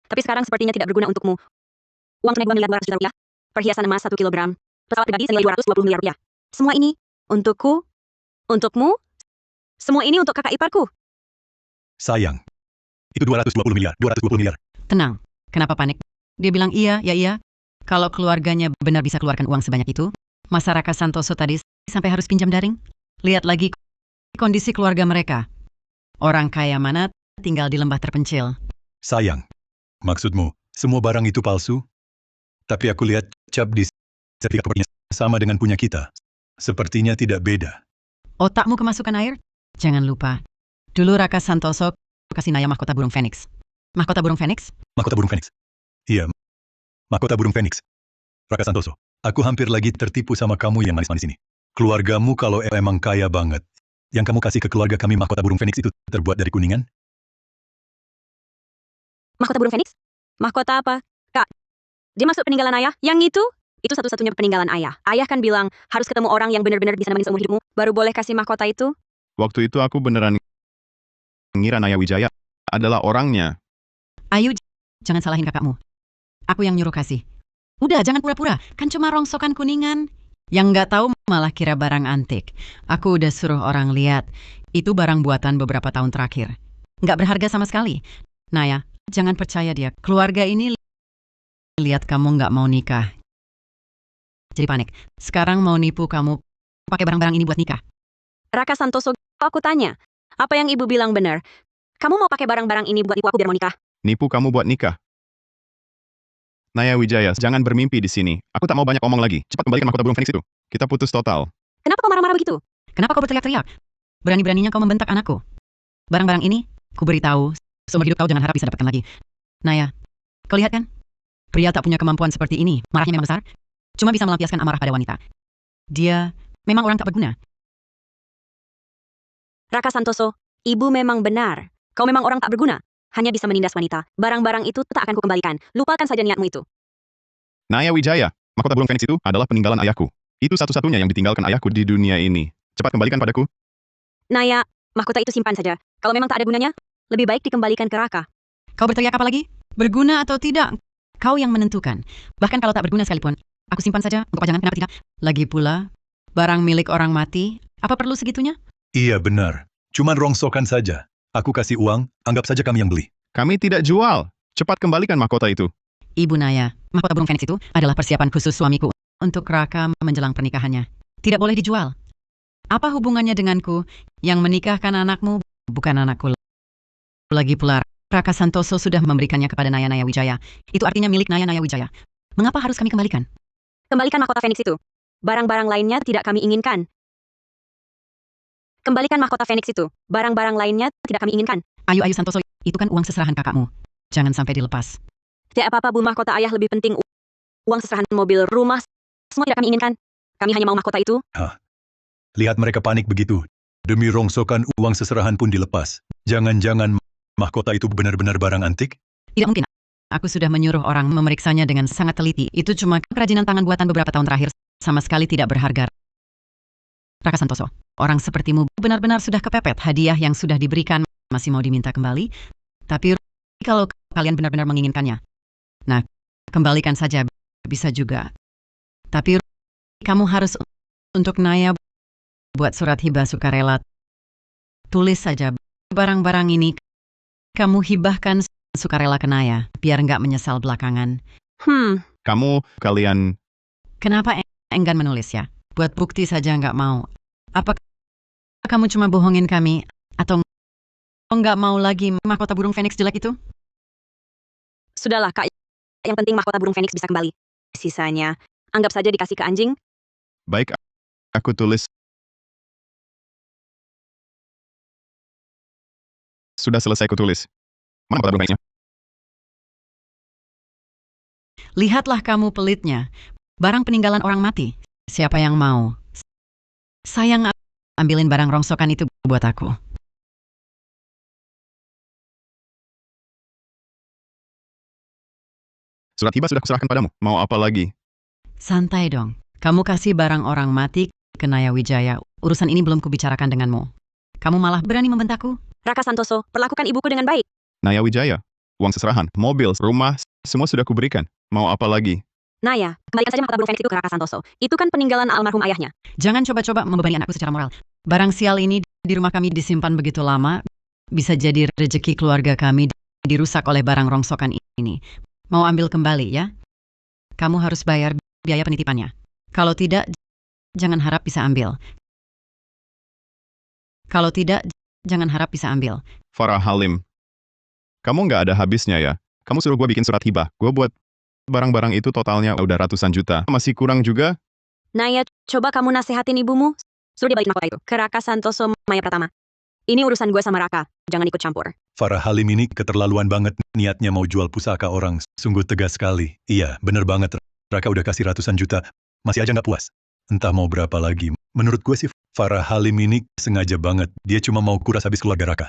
Tapi sekarang sepertinya tidak berguna untukmu. Uang tunai 2 miliar 200 juta rupiah. Perhiasan emas 1 kilogram. Pesawat pribadi senilai 220 miliar rupiah. Semua ini untukku, untukmu, semua ini untuk kakak iparku. Sayang. Itu 220 miliar. Tenang, kenapa panik? Dia bilang iya, ya iya. Kalau keluarganya benar bisa keluarkan uang sebanyak itu, masa Raka Santoso tadi sampai harus pinjam daring? Lihat lagi kondisi keluarga mereka. Orang kaya mana tinggal di lembah terpencil. Sayang. Maksudmu, semua barang itu palsu? Tapi aku lihat cap di sertifikat propertinya sama dengan punya kita. Sepertinya tidak beda. Otakmu kemasukan air? Jangan lupa. Dulu Raka Santoso kasih Naya mahkota burung Phoenix. Mahkota burung Phoenix? Mahkota burung Phoenix. Iya. Mahkota burung Phoenix. Raka Santoso, aku hampir lagi tertipu sama kamu yang manis-manis ini. Keluargamu kalau emang kaya banget. Yang kamu kasih ke keluarga kami mahkota burung Phoenix itu terbuat dari kuningan? Mahkota burung Phoenix? Mahkota apa? Kak, dia maksud peninggalan ayah? Yang itu satu-satunya peninggalan ayah. Ayah kan bilang, harus ketemu orang yang benar-benar bisa nemenin seumur hidupmu, baru boleh kasih mahkota itu. Waktu itu aku beneran ngira Naya Wijaya adalah orangnya. Ayu, jangan salahin kakakmu. Aku yang nyuruh kasih. Udah, jangan pura-pura. Kan cuma rongsokan kuningan. Yang nggak tahu malah kira barang antik. Aku udah suruh orang lihat. Itu barang buatan beberapa tahun terakhir. Nggak berharga sama sekali. Naya, jangan percaya dia. Keluarga ini lihat kamu nggak mau nikah. Jadi panik. Sekarang mau nipu kamu pakai barang-barang ini buat nikah. Raka Santoso, aku tanya, apa yang ibu bilang benar? Kamu mau pakai barang-barang ini buat nipu aku biar mau nikah? Nipu kamu buat nikah. Naya Wijaya, jangan bermimpi di sini. Aku tak mau banyak omong lagi. Cepat kembalikan mahkota burung Phoenix itu. Kita putus total. Kenapa kau marah-marah begitu? Kenapa kau berteriak-teriak? Berani-beraninya kau membentak anakku. Barang-barang ini, ku beritahu, seumur hidup kau jangan harap bisa dapatkan lagi. Naya, kau lihat kan? Pria tak punya kemampuan seperti ini, marahnya memang besar. Cuma bisa melampiaskan amarah pada wanita. Dia memang orang tak berguna. Raka Santoso, ibu memang benar. Kau memang orang tak berguna. Hanya bisa menindas wanita. Barang-barang itu tak akan kukembalikan. Lupakan saja niatmu itu. Naya Wijaya, mahkota burung Phoenix itu adalah peninggalan ayahku. Itu satu-satunya yang ditinggalkan ayahku di dunia ini. Cepat kembalikan padaku. Naya, mahkota itu simpan saja. Kalau memang tak ada gunanya, lebih baik dikembalikan ke Raka. Kau berteriak apa lagi? Berguna atau tidak? Kau yang menentukan. Bahkan kalau tak berguna sekalipun, aku simpan saja untuk pajangan, kenapa tidak? Lagi pula, barang milik orang mati, apa perlu segitunya? Iya benar. Cuman rongsokan saja. Aku kasih uang, anggap saja kami yang beli. Kami tidak jual. Cepat kembalikan mahkota itu. Ibu Naya, mahkota burung Phoenix itu adalah persiapan khusus suamiku untuk Raka menjelang pernikahannya. Tidak boleh dijual. Apa hubungannya denganku? Yang menikahkan anakmu bukan anakku. Lagi pula, Raka Santoso sudah memberikannya kepada Naya Wijaya. Itu artinya milik Naya Wijaya. Mengapa harus kami kembalikan? Kembalikan mahkota Phoenix itu. Barang-barang lainnya tidak kami inginkan. Kembalikan mahkota Phoenix itu. Barang-barang lainnya tidak kami inginkan. Ayu Santoso, itu kan uang seserahan kakakmu. Jangan sampai dilepas. Tidak apa-apa, Bu. Mahkota ayah lebih penting. Uang seserahan mobil, rumah, semua tidak kami inginkan. Kami hanya mau mahkota itu. Lihat mereka panik begitu. Demi rongsokan uang seserahan pun dilepas. Jangan-jangan mahkota itu benar-benar barang antik? Tidak mungkin. Aku sudah menyuruh orang memeriksanya dengan sangat teliti. Itu cuma kerajinan tangan buatan beberapa tahun terakhir. Sama sekali tidak berharga. Raka Santoso, orang sepertimu benar-benar sudah kepepet. Hadiah yang sudah diberikan masih mau diminta kembali. Tapi kalau kalian benar-benar menginginkannya, nah, kembalikan saja, bisa juga. Tapi kamu harus untuk Naya buat surat hibah sukarela. Tulis saja, barang-barang ini kamu hibahkan sukarela ke Naya, biar nggak menyesal belakangan. Kalian... Kenapa enggan menulis ya? buat bukti saja nggak mau. Apa kamu cuma bohongin kami? Atau nggak mau lagi mahkota burung Phoenix jelek itu? Sudahlah, Kak. Yang penting mahkota burung Phoenix bisa kembali. Sisanya, anggap saja dikasih ke anjing. Baik, aku tulis. Sudah selesai kutulis. Mana mahkota burung Phoenix-nya? Lihatlah kamu pelitnya. Barang peninggalan orang mati. Siapa yang mau? Sayang, ambilin barang rongsokan itu buat aku. Surat hibah sudah kuserahkan padamu. Mau apa lagi? Santai dong. Kamu kasih barang orang mati ke Naya Wijaya. Urusan ini belum kubicarakan denganmu. Kamu malah berani membentakku? Raka Santoso, perlakukan ibuku dengan baik. Naya Wijaya. Uang seserahan, mobil, rumah, semua sudah kuberikan. Mau apa lagi? Naya, kembalikan saja mahkota burung Phoenix itu ke Raka Santoso. Itu kan peninggalan almarhum ayahnya. Jangan coba-coba membebani anakku secara moral. Barang sial ini di rumah kami disimpan begitu lama, bisa jadi rezeki keluarga kami dirusak oleh barang rongsokan ini. Mau ambil kembali ya? Kamu harus bayar biaya penitipannya. Kalau tidak, jangan harap bisa ambil. Kalau tidak, jangan harap bisa ambil. Farah Halim. Kamu nggak ada habisnya ya? Kamu suruh gue bikin surat hibah. Gue buat barang-barang itu totalnya udah ratusan juta. Masih kurang juga? Naya, coba kamu nasehatin ibumu. Suruh dia balikin mahkota itu ke Raka Santoso Maya Pratama. Ini urusan gue sama Raka. Jangan ikut campur. Farah Halim ini keterlaluan banget, niatnya mau jual pusaka orang, sungguh tegas sekali. Iya, bener banget, Raka udah kasih ratusan juta, masih aja nggak puas. Entah mau berapa lagi. Menurut gue sih, Farah Halim ini sengaja banget, dia cuma mau kuras habis keluarga Raka.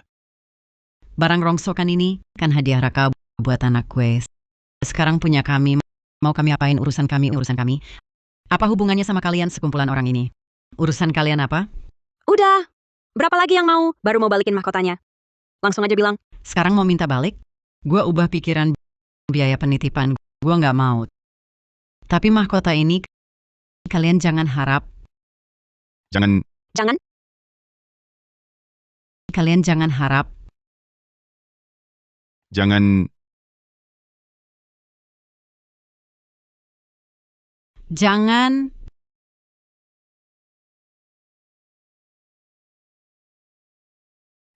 Barang rongsokan ini kan hadiah Raka buat anak gue. Sekarang punya kami, mau kami apain urusan kami. Apa hubungannya sama kalian sekumpulan orang ini? Urusan kalian apa? Udah. Berapa lagi yang mau? Baru mau balikin mahkotanya. Langsung aja bilang. Sekarang mau minta balik? Gue ubah pikiran biaya penitipan. Gue nggak mau. Tapi mahkota ini, kalian jangan harap. Jangan. Kalian jangan harap. Jangan. Jangan.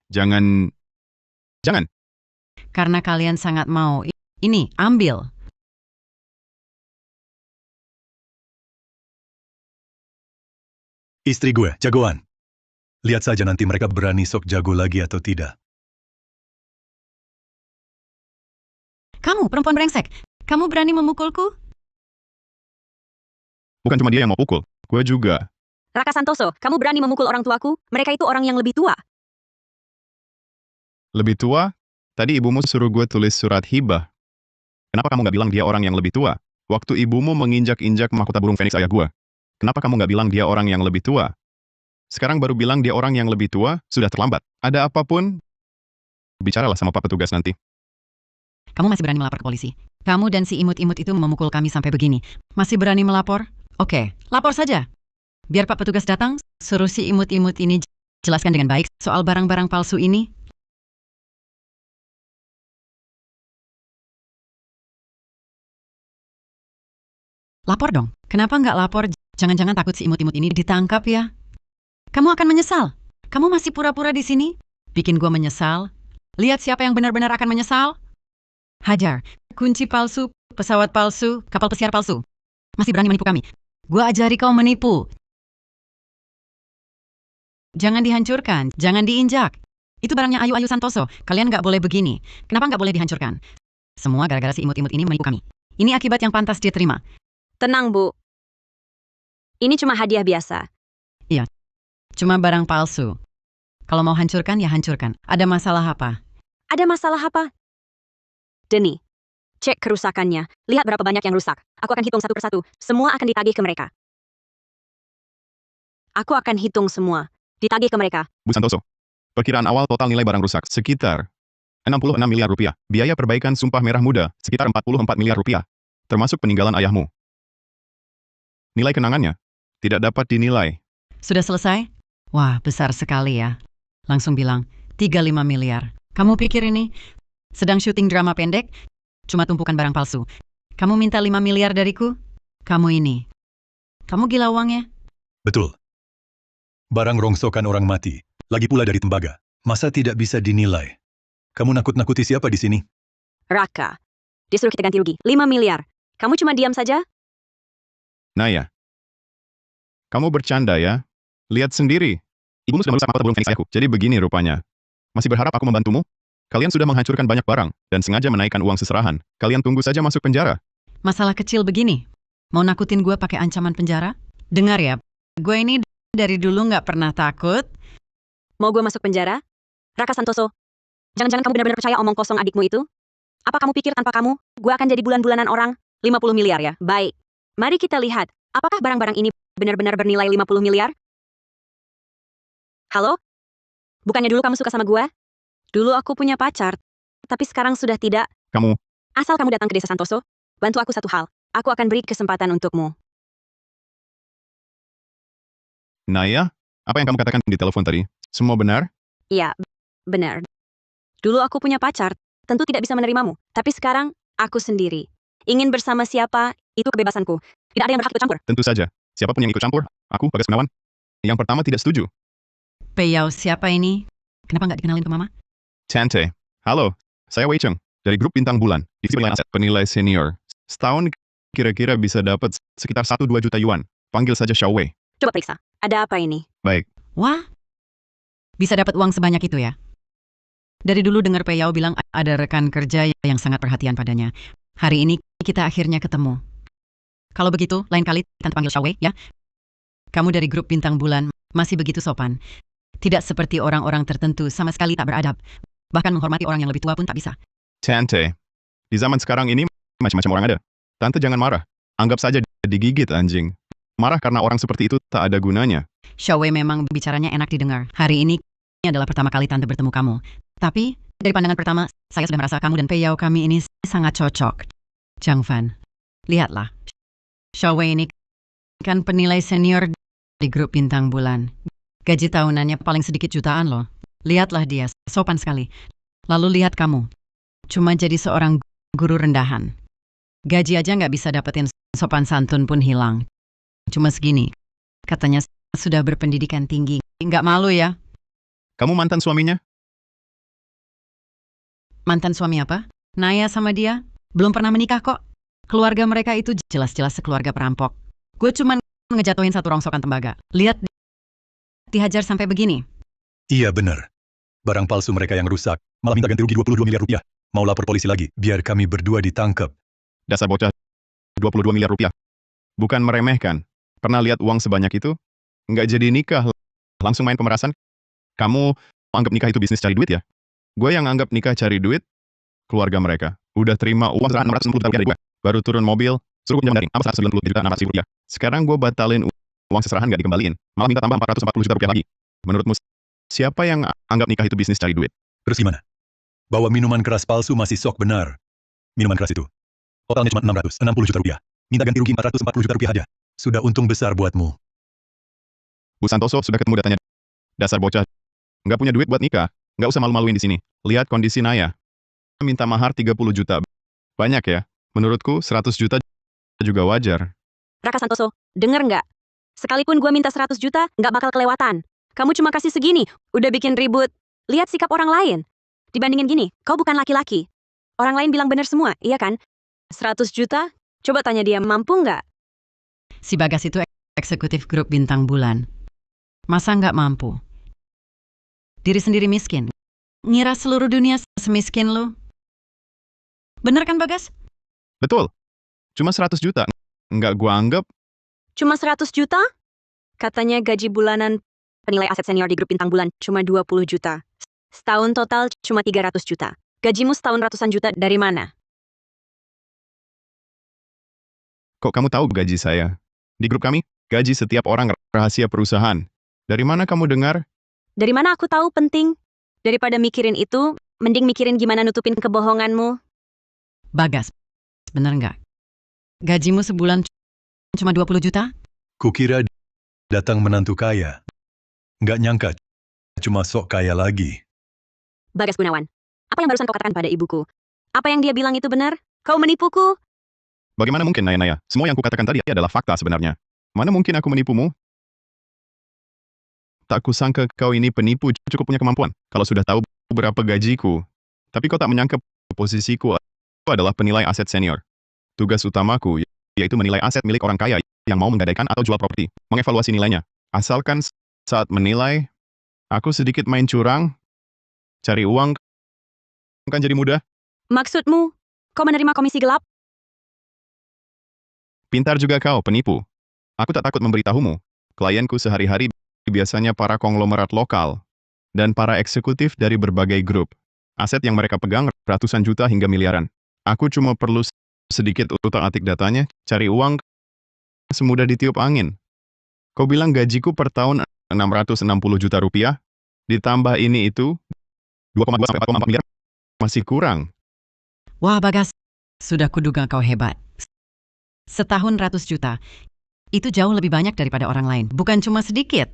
Jangan. Jangan. Karena kalian sangat mau. Ini, ambil. Istri gue, jagoan. Lihat saja nanti mereka berani sok jago lagi atau tidak. Kamu, perempuan brengsek. Kamu berani memukulku? Bukan cuma dia yang mau pukul. Gue juga. Raka Santoso, kamu berani memukul orang tuaku? Mereka itu orang yang lebih tua. Lebih tua? Tadi ibumu suruh gue tulis surat hibah. Kenapa kamu nggak bilang dia orang yang lebih tua? Waktu ibumu menginjak-injak mahkota burung Phoenix ayah gue. Kenapa kamu nggak bilang dia orang yang lebih tua? Sekarang baru bilang dia orang yang lebih tua, sudah terlambat. Ada apapun, bicaralah sama Pak Petugas nanti. Kamu masih berani melapor ke polisi? Kamu dan si imut-imut itu memukul kami sampai begini. Masih berani melapor? Oke, lapor saja. Biar Pak Petugas datang, suruh si imut-imut ini jelaskan dengan baik soal barang-barang palsu ini. Lapor dong. Kenapa nggak lapor? Jangan-jangan takut si imut-imut ini ditangkap ya? Kamu akan menyesal. Kamu masih pura-pura di sini? Bikin gua menyesal. Lihat siapa yang benar-benar akan menyesal. Hajar, kunci palsu, pesawat palsu, kapal pesiar palsu. Masih berani menipu kami. Gua ajari kau menipu. Jangan dihancurkan, jangan diinjak. Itu barangnya Ayu Santoso. Kalian nggak boleh begini. Kenapa nggak boleh dihancurkan? Semua gara-gara si imut-imut ini menipu kami. Ini akibat yang pantas dia terima. Tenang, Bu. Ini cuma hadiah biasa. Cuma barang palsu. Kalau mau hancurkan, ya hancurkan. Ada masalah apa? Ada masalah apa? Denny, cek kerusakannya. Lihat berapa banyak yang rusak. Aku akan hitung satu persatu. Semua akan ditagih ke mereka. Aku akan hitung semua. Ditagih ke mereka. Bu Santoso, perkiraan awal total nilai barang rusak sekitar 66 miliar rupiah. Biaya perbaikan Sumpah Merah Muda sekitar 44 miliar rupiah. Termasuk peninggalan ayahmu. Nilai kenangannya tidak dapat dinilai. Sudah selesai? Wah, besar sekali ya. Langsung bilang, 35 miliar. Kamu pikir ini sedang syuting drama pendek? Cuma tumpukan barang palsu. Kamu minta 5 miliar dariku? Kamu ini. Kamu gila uangnya? Betul. Barang rongsokan orang mati, lagi pula dari tembaga. Masa tidak bisa dinilai? Kamu nakut-nakuti siapa di sini? Raka. Dia suruh kita ganti rugi. 5 miliar. Kamu cuma diam saja? Naya. Kamu bercanda ya? Lihat sendiri. Ibumu sudah merusak mahkota burung Fenix ayahku. Jadi begini rupanya. Masih berharap aku membantumu? Kalian sudah menghancurkan banyak barang, dan sengaja menaikkan uang seserahan. Kalian tunggu saja masuk penjara. Masalah kecil begini. Mau nakutin gue pakai ancaman penjara? Dengar ya, gue ini dari dulu nggak pernah takut. Mau gue masuk penjara? Raka Santoso, jangan-jangan kamu benar-benar percaya omong kosong adikmu itu? Apa kamu pikir tanpa kamu, gue akan jadi bulan-bulanan orang? 50 miliar ya? Baik. Mari kita lihat, apakah barang-barang ini benar-benar bernilai 50 miliar? Halo? Bukannya dulu kamu suka sama gue? Dulu aku punya pacar, tapi sekarang sudah tidak. Kamu, Asal kamu datang ke desa Santoso, bantu aku satu hal. Aku akan beri kesempatan untukmu. Naya, apa yang kamu katakan di telepon tadi? Semua benar? Iya, benar. Dulu aku punya pacar, tentu tidak bisa menerimamu. Tapi sekarang, aku sendiri. Ingin bersama siapa, itu kebebasanku. Tidak ada yang berhak ikut campur. Tentu saja. Siapapun yang ikut campur, aku, Bagas Gunawan. Yang pertama tidak setuju. Peyau siapa ini? Kenapa nggak dikenalin ke mama? Tante. Halo, saya Wei Cheng, dari grup Bintang Bulan, divisi penilaian aset, penilai senior. Setahun kira-kira bisa dapat sekitar 1-2 juta yuan. Panggil saja Xiao Wei. Coba periksa, ada apa ini? Baik, Wah, bisa dapat uang sebanyak itu ya? Dari dulu dengar Peyau bilang ada rekan kerja yang sangat perhatian padanya. Hari ini kita akhirnya ketemu. Kalau begitu, lain kali Tante panggil Xiao Wei, ya? Kamu dari grup Bintang Bulan masih begitu sopan. Tidak seperti orang-orang tertentu sama sekali tak beradab. Bahkan menghormati orang yang lebih tua pun tak bisa. Tante. Di zaman sekarang ini, macam-macam orang ada. Tante jangan marah. Anggap saja digigit anjing. Marah karena orang seperti itu tak ada gunanya. Xiao Wei memang bicaranya enak didengar. Hari ini adalah pertama kali Tante bertemu kamu. Tapi, dari pandangan pertama, saya sudah merasa kamu dan Peyau kami ini sangat cocok. Zhang Fan, lihatlah. Xiao Wei ini kan penilai senior di grup Bintang Bulan. Gaji tahunannya paling sedikit jutaan loh. Lihatlah dia, sopan sekali. Lalu lihat kamu, cuma jadi seorang guru rendahan. Gaji aja nggak bisa dapetin, sopan santun pun hilang. Cuma segini, katanya sudah berpendidikan tinggi. Nggak malu ya? Kamu mantan suaminya? Mantan suami apa? Naya sama dia? Belum pernah menikah kok. Keluarga mereka itu jelas-jelas sekeluarga perampok. Gue cuma ngejatuhin satu rongsokan tembaga. Lihat, dihajar sampai begini. Iya benar. Barang palsu mereka yang rusak, malah minta ganti rugi 22 miliar rupiah. Mau lapor polisi lagi, biar kami berdua ditangkap. Dasar bocah. 22 miliar rupiah. Bukan meremehkan. Pernah lihat uang sebanyak itu? Nggak jadi nikah. Langsung main pemerasan. Kamu anggap nikah itu bisnis cari duit ya? Gue yang anggap nikah cari duit, keluarga mereka. Udah terima uang serahan 660 juta rupiah dari gue. Baru turun mobil, suruh gue daring. Apa 190 juta 600 ribu rupiah. Sekarang gue batalin uang seserahan nggak dikembaliin. Malah minta tambah 440 juta rupiah lagi. Menurutmu, siapa yang anggap nikah itu bisnis cari duit? Terus gimana? Bahwa minuman keras palsu masih sok benar. Minuman keras itu. Totalnya cuma 660 juta rupiah. Minta ganti rugi 440 juta rupiah aja. Sudah untung besar buatmu. Bu Santoso sudah ketemu datanya. Dasar bocah. Nggak punya duit buat nikah. Nggak usah malu-maluin di sini. Lihat kondisi Naya. Minta mahar 30 juta. Banyak ya? Menurutku 100 juta juga wajar. Raka Santoso, denger nggak? Sekalipun gue minta 100 juta, nggak bakal kelewatan. Kamu cuma kasih segini, udah bikin ribut. Lihat sikap orang lain. Dibandingin gini, kau bukan laki-laki. Orang lain bilang benar semua, iya kan? 100 juta? Coba tanya dia, mampu nggak? Si Bagas itu eksekutif grup Bintang Bulan. Masa nggak mampu? Diri sendiri miskin. Ngira seluruh dunia semiskin lu. Bener kan Bagas? Betul. Cuma 100 juta. Nggak gua anggap. Cuma 100 juta? Katanya gaji bulanan penilai aset senior di grup Bintang Bulan cuma 20 juta. Setahun total cuma 300 juta. Gajimu setahun ratusan juta dari mana? Kok kamu tahu gaji saya? Di grup kami, gaji setiap orang rahasia perusahaan. Dari mana kamu dengar? Dari mana aku tahu penting? Daripada mikirin itu, mending mikirin gimana nutupin kebohonganmu. Bagas, bener nggak? Gajimu sebulan cuma 20 juta? Kukira datang menantu kaya. Nggak nyangka, cuma sok kaya lagi. Bagas Gunawan, apa yang barusan kau katakan pada ibuku? Apa yang dia bilang itu benar? Kau menipuku? Bagaimana mungkin, Naya-Naya? Semua yang kukatakan tadi adalah fakta sebenarnya. Mana mungkin aku menipumu? Tak kusangka kau ini penipu cukup punya kemampuan. Kalau sudah tahu berapa gajiku. Tapi kau tak menyangka posisiku adalah penilai aset senior. Tugas utamaku yaitu menilai aset milik orang kaya yang mau menggadaikan atau jual properti, mengevaluasi nilainya. Asalkan saat menilai, aku sedikit main curang, cari uang kan jadi mudah. Maksudmu, kau menerima komisi gelap? Pintar juga kau, penipu. Aku tak takut memberitahumu. Klienku sehari-hari biasanya para konglomerat lokal dan para eksekutif dari berbagai grup. Aset yang mereka pegang ratusan juta hingga miliaran. Aku cuma perlu sedikit utak-atik datanya, cari uang semudah ditiup angin. Kau bilang gajiku per tahun 660 juta rupiah, ditambah ini itu 2,2 sampai 4,4 miliar, masih kurang. Wah Bagas, sudah kuduga kau hebat. Setahun 100 juta. Itu jauh lebih banyak daripada orang lain. Bukan cuma sedikit.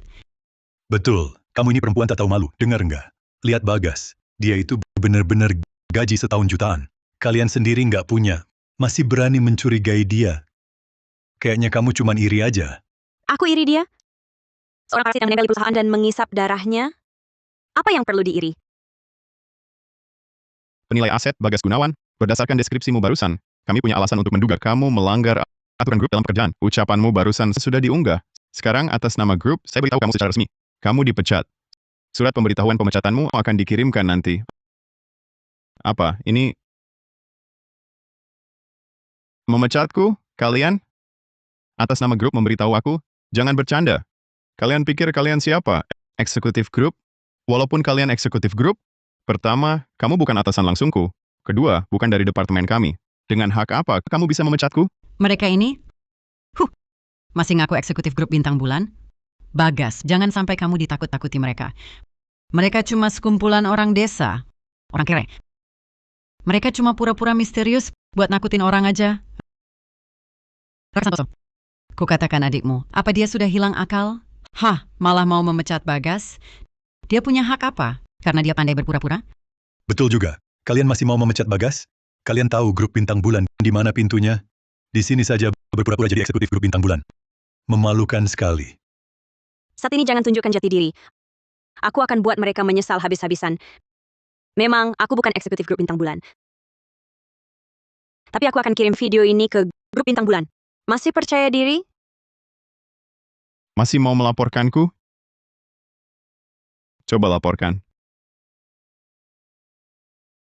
Betul, kamu ini perempuan tak tahu malu, dengar nggak? Lihat Bagas, dia itu benar-benar gaji setahun jutaan. Kalian sendiri nggak punya, masih berani mencurigai dia. Kayaknya kamu cuman iri aja. Aku iri dia? Seorang parasit yang menempel di perusahaan dan mengisap darahnya? Apa yang perlu diiri? Penilai aset Bagas Gunawan, berdasarkan deskripsimu barusan, kami punya alasan untuk menduga kamu melanggar aturan grup dalam pekerjaan. Ucapanmu barusan sudah diunggah. Sekarang atas nama grup, saya beritahu kamu secara resmi. Kamu dipecat. Surat pemberitahuan pemecatanmu akan dikirimkan nanti. Apa, ini? Memecatku, kalian? Atas nama grup memberitahu aku, jangan bercanda. Kalian pikir kalian siapa? Eksekutif grup? Walaupun kalian eksekutif grup, pertama, kamu bukan atasan langsungku. Kedua, bukan dari departemen kami. Dengan hak apa kamu bisa memecatku? Mereka ini, masih ngaku eksekutif grup Bintang Bulan? Bagas, jangan sampai kamu ditakut-takuti mereka. Mereka cuma sekumpulan orang desa, orang kere. Mereka cuma pura-pura misterius buat nakutin orang aja. Raka Santoso, kukatakan adikmu, apa dia sudah hilang akal? Hah, malah mau memecat Bagas? Dia punya hak apa? Karena dia pandai berpura-pura? Betul juga, kalian masih mau memecat Bagas? Kalian tahu grup Bintang Bulan di mana pintunya? Di sini saja berpura-pura jadi eksekutif grup Bintang Bulan. Memalukan sekali. Saat ini jangan tunjukkan jati diri. Aku akan buat mereka menyesal habis-habisan. Memang, aku bukan eksekutif grup Bintang Bulan. Tapi aku akan kirim video ini ke grup Bintang Bulan. Masih percaya diri? Masih mau melaporkanku? Coba laporkan.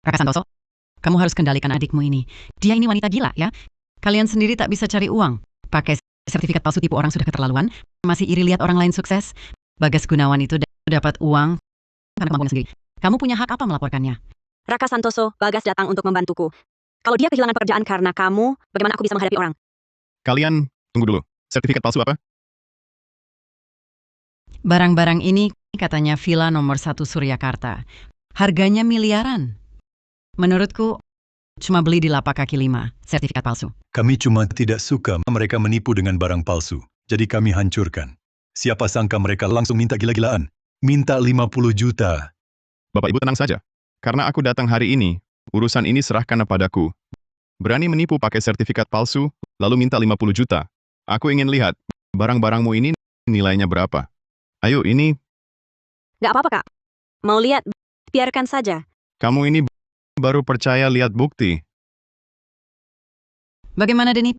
Raka Santoso, kamu harus kendalikan adikmu ini. Dia ini wanita gila ya. Kalian sendiri tak bisa cari uang. Pakai sertifikat palsu tipu orang sudah keterlaluan. Masih iri lihat orang lain sukses. Bagas Gunawan itu dapat uang karena kemampuannya sendiri. Kamu punya hak apa melaporkannya? Raka Santoso, Bagas datang untuk membantuku. Kalau dia kehilangan pekerjaan karena kamu, bagaimana aku bisa menghadapi orang? Kalian, tunggu dulu. Sertifikat palsu apa? Barang-barang ini katanya villa nomor 1 Suryakarta. Harganya miliaran. Menurutku, cuma beli di lapak kaki 5, sertifikat palsu. Kami cuma tidak suka mereka menipu dengan barang palsu. Jadi kami hancurkan. Siapa sangka mereka langsung minta gila-gilaan. Minta 50 juta. Bapak Ibu tenang saja. Karena aku datang hari ini, urusan ini serahkan padaku. Berani menipu pakai sertifikat palsu, lalu minta 50 juta. Aku ingin lihat, barang-barangmu ini nilainya berapa. Ayo ini, Gak apa-apa, Kak. Mau lihat? Biarkan saja. kamu ini baru percaya lihat bukti. Bagaimana Deni?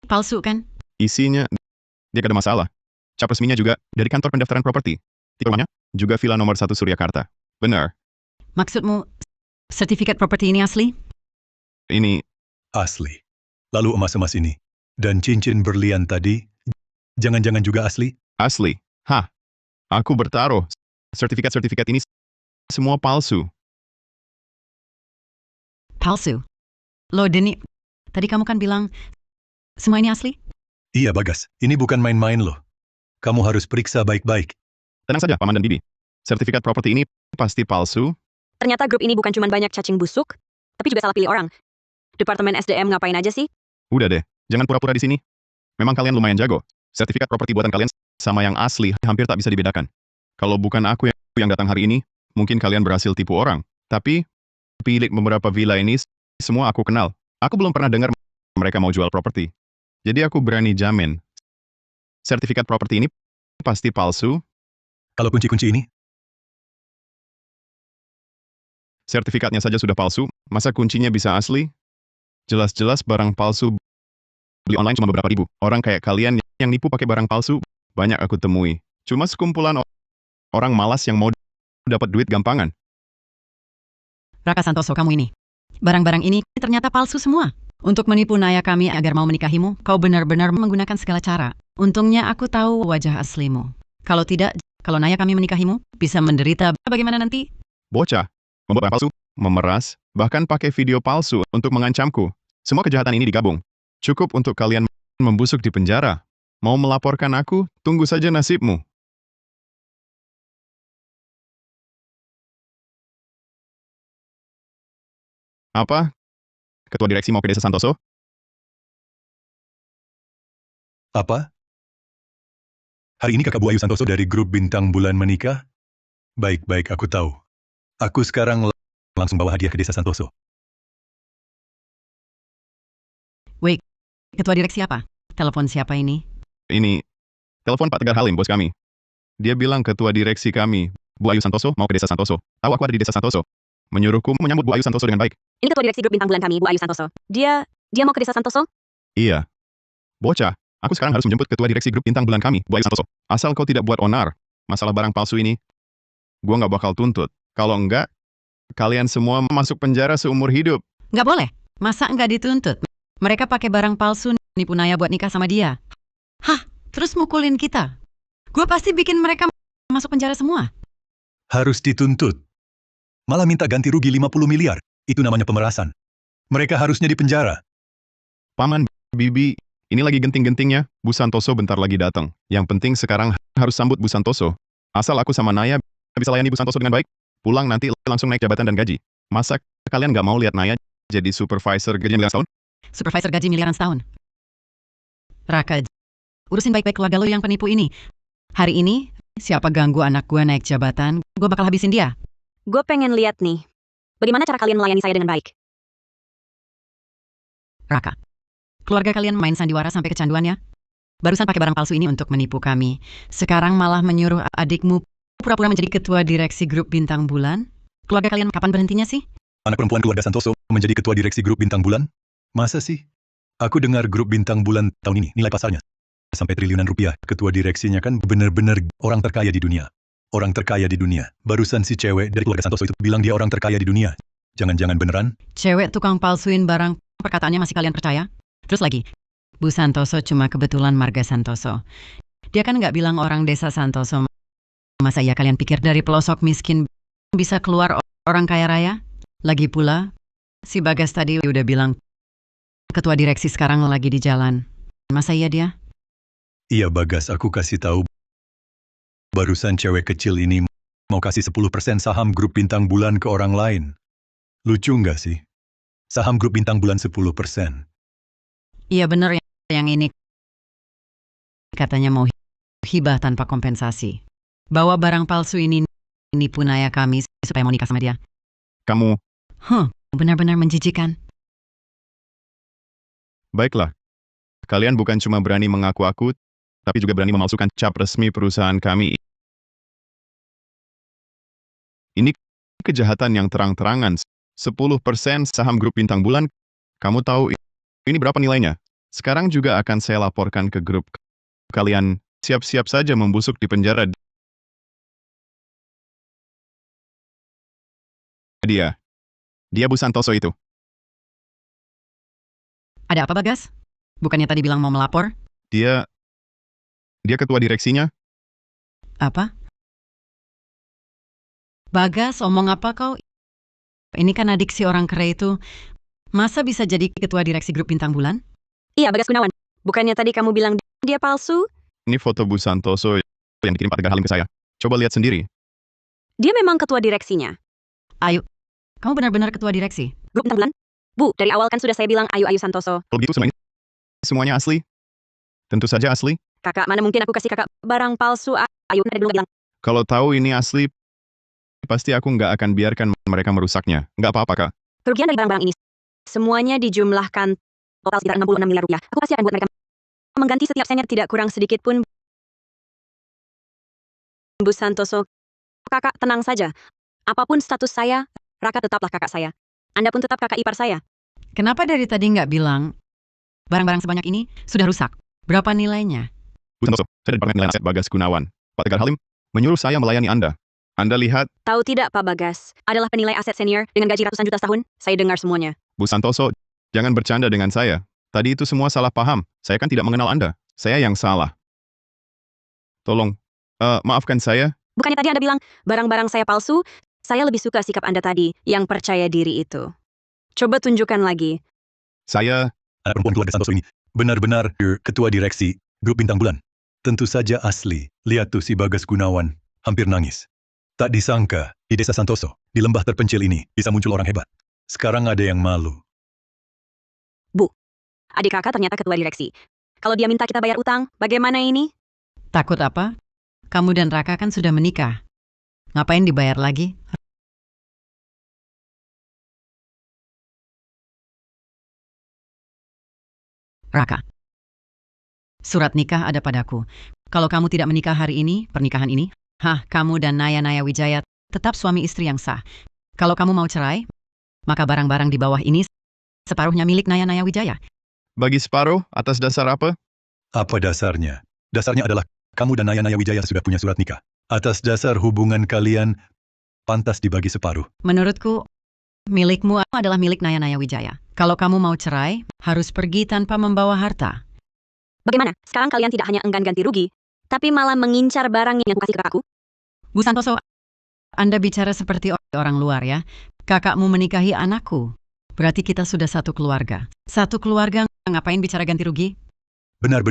Palsu kan? Isinya, dia gak ada masalah. Cap resminya juga dari kantor pendaftaran properti. Tipe rumahnya juga villa nomor 1 Suryakarta. Benar, Maksudmu, sertifikat properti ini asli? ini Asli. Lalu emas-emas ini. Dan cincin berlian tadi, jangan-jangan juga asli? asli. Hah, aku bertaruh. Sertifikat-sertifikat ini semua palsu. Palsu? Loh Deni, tadi kamu kan bilang semua ini asli? Iya Bagas, ini bukan main-main loh. Kamu harus periksa baik-baik. Tenang saja, Paman dan Bibi. Sertifikat properti ini pasti palsu. Ternyata grup ini bukan cuma banyak cacing busuk, tapi juga salah pilih orang. Departemen SDM ngapain aja sih? Udah deh, jangan pura-pura di sini. Memang kalian lumayan jago. Sertifikat properti buatan kalian sama yang asli hampir tak bisa dibedakan. Kalau bukan aku yang datang hari ini, mungkin kalian berhasil tipu orang. Tapi, pemilik beberapa villa ini semua aku kenal. Aku belum pernah dengar mereka mau jual properti. Jadi aku berani jamin. Sertifikat properti ini pasti palsu. Kalau kunci-kunci ini, Sertifikatnya saja sudah palsu, masa kuncinya bisa asli? Jelas-jelas barang palsu beli online cuma beberapa ribu. Orang kayak kalian yang nipu pakai barang palsu, banyak aku temui. Cuma sekumpulan orang malas yang mau dapat duit gampangan. Raka Santoso, kamu ini. Barang-barang ini ternyata palsu semua. Untuk menipu Naya kami agar mau menikahimu, kau benar-benar menggunakan segala cara. Untungnya aku tahu wajah aslimu. Kalau tidak, kalau Naya kami menikahimu, bisa menderita. Bagaimana nanti? Bocah, membuat barang palsu, memeras, bahkan pakai video palsu untuk mengancamku. Semua kejahatan ini digabung. Cukup untuk kalian membusuk di penjara. Mau melaporkan aku, tunggu saja nasibmu. Apa? Ketua direksi mau ke Desa Santoso? apa? Hari ini kakak Bu Ayu Santoso dari grup Bintang Bulan menikah? Baik-baik, aku tahu. Aku sekarang langsung bawa hadiah ke Desa Santoso. Wait, ketua direksi apa? Telepon siapa ini? Ini, telepon Pak Tegar Halim, bos kami. Dia bilang ketua direksi kami, Bu Ayu Santoso, mau ke Desa Santoso. Tahu aku ada di Desa Santoso. Menyuruhku menyambut Bu Ayu Santoso dengan baik. Ini ketua direksi grup bintang bulan kami, Bu Ayu Santoso. Dia mau ke Desa Santoso? Iya. Bocah, aku sekarang harus menjemput ketua direksi grup bintang bulan kami, Bu Ayu Santoso. Asal kau tidak buat onar. Masalah barang palsu ini, gua nggak bakal tuntut. Kalau enggak, kalian semua masuk penjara seumur hidup. Nggak boleh. Masa nggak dituntut? Mereka pakai barang palsu nipu Naya buat nikah sama dia. Hah? Terus mukulin kita? Gue pasti bikin mereka masuk penjara semua. Harus dituntut. Malah minta ganti rugi 50 miliar. Itu namanya pemerasan. Mereka harusnya dipenjara. Paman, Bibi, ini lagi genting-gentingnya, Bu Santoso bentar lagi datang. Yang penting sekarang harus sambut Bu Santoso. Asal aku sama Naya bisa layani Bu Santoso dengan baik, pulang nanti langsung naik jabatan dan gaji. Masa kalian nggak mau lihat Naya jadi supervisor gaji miliaran setahun? Supervisor gaji miliaran setahun. Raka, urusin baik-baik keluarga lo yang penipu ini. Hari ini, siapa ganggu anak gue naik jabatan, gue bakal habisin dia. Gue pengen lihat nih, bagaimana cara kalian melayani saya dengan baik. Raka, keluarga kalian main sandiwara sampai kecanduan ya? Barusan pakai barang palsu ini untuk menipu kami. Sekarang malah menyuruh adikmu pura-pura menjadi ketua direksi grup Bintang Bulan. Keluarga kalian kapan berhentinya sih? Anak perempuan keluarga Santoso menjadi ketua direksi grup Bintang Bulan? Masa sih? Aku dengar grup Bintang Bulan tahun ini nilai pasarnya sampai triliunan rupiah. Ketua direksinya kan benar-benar orang terkaya di dunia. Orang terkaya di dunia. Barusan si cewek dari keluarga Santoso itu bilang dia orang terkaya di dunia. Jangan-jangan beneran? Cewek tukang palsuin barang, perkataannya masih kalian percaya? Terus lagi, Bu Santoso cuma kebetulan marga Santoso. Dia kan nggak bilang orang desa Santoso. Masa iya kalian pikir dari pelosok miskin bisa keluar orang kaya raya? Lagi pula, si Bagas tadi udah bilang ketua direksi sekarang lagi di jalan. Masa iya dia? Iya Bagas, aku kasih tahu. Barusan cewek kecil ini mau kasih 10% saham grup Bintang Bulan ke orang lain. Lucu nggak sih? Saham grup Bintang Bulan 10%. Iya bener yang ini. Katanya mau hibah tanpa kompensasi. Bawa barang palsu ini nipu Naya kami supaya mau nikah sama dia. Kamu, Benar-benar menjijikan. baiklah. Kalian bukan cuma berani mengaku aku, tapi juga berani memalsukan cap resmi perusahaan kami. Ini kejahatan yang terang-terangan. 10% saham grup Bintang Bulan. Kamu tahu ini berapa nilainya? Sekarang juga akan saya laporkan ke grup. Kalian siap-siap saja membusuk di penjara. Dia Bu Santoso itu. Ada apa Bagas? Bukannya tadi bilang mau melapor? Dia ketua direksinya. Apa? Bagas, omong apa kau? Ini kan adik si orang kere itu. Masa bisa jadi ketua direksi grup Bintang Bulan? Iya, Bagas Gunawan. Bukannya tadi kamu bilang dia palsu? Ini foto Bu Santoso yang dikirim Pak Tegar Halim ke saya. Coba lihat sendiri. Dia memang ketua direksinya. Ayo, kamu benar-benar ketua direksi? Grup bintang bulan? Bu, dari awal kan sudah saya bilang Ayu Santoso. Kalau begitu semuanya asli? Tentu saja asli. Kakak, mana mungkin aku kasih kakak barang palsu. Ayu dari dulu bilang. Kalau tahu ini asli, pasti aku nggak akan biarkan mereka merusaknya. Nggak apa-apa, Kak. Kerugian dari barang-barang ini semuanya dijumlahkan total sekitar 66 miliar rupiah. Aku pasti akan buat mereka mengganti setiap senter tidak kurang sedikit pun Bu Santoso, kakak tenang saja. Apapun status saya, Raka tetaplah kakak saya. Anda pun tetap kakak ipar saya. Kenapa dari tadi nggak bilang barang-barang sebanyak ini sudah rusak? Berapa nilainya? Bu Santoso, saya dari Departemen Nilai Aset Bagas Gunawan. Pak Tegar Halim menyuruh saya melayani Anda. Anda lihat, Tahu tidak Pak Bagas, adalah penilai aset senior dengan gaji ratusan juta setahun. Saya dengar semuanya. Bu Santoso, jangan bercanda dengan saya. Tadi itu semua salah paham. Saya kan tidak mengenal Anda. Saya yang salah. Tolong, maafkan saya. Bukannya tadi Anda bilang barang-barang saya palsu? Saya lebih suka sikap Anda tadi, yang percaya diri itu. Coba tunjukkan lagi. Saya, Anak perempuan keluarga Santoso ini benar-benar ketua direksi grup Bintang Bulan. Tentu saja asli. Lihat tuh si Bagas Gunawan, hampir nangis. Tak disangka, di desa Santoso, di lembah terpencil ini, bisa muncul orang hebat. Sekarang ada yang malu. Adik kakak ternyata ketua direksi. Kalau dia minta kita bayar utang, bagaimana ini? Takut apa? Kamu dan Raka kan sudah menikah. Ngapain dibayar lagi? Raka, surat nikah ada padaku. Kalau kamu tidak menikah hari ini, pernikahan ini, kamu dan Naya Wijaya tetap suami istri yang sah. Kalau kamu mau cerai, maka barang-barang di bawah ini separuhnya milik Naya Wijaya. bagi separuh atas dasar apa? Apa dasarnya? Dasarnya adalah kamu dan Naya Wijaya sudah punya surat nikah. Atas dasar hubungan kalian, pantas dibagi separuh. Menurutku, milikmu adalah milik Naya Wijaya. Kalau kamu mau cerai, harus pergi tanpa membawa harta. Bagaimana? Sekarang kalian tidak hanya enggan ganti rugi, tapi malah mengincar barang yang aku kasih ke kakakku? Bu Santoso, Anda bicara seperti orang luar ya. Kakakmu menikahi anakku. Berarti kita sudah satu keluarga. Satu keluarga ngapain bicara ganti rugi? Benar.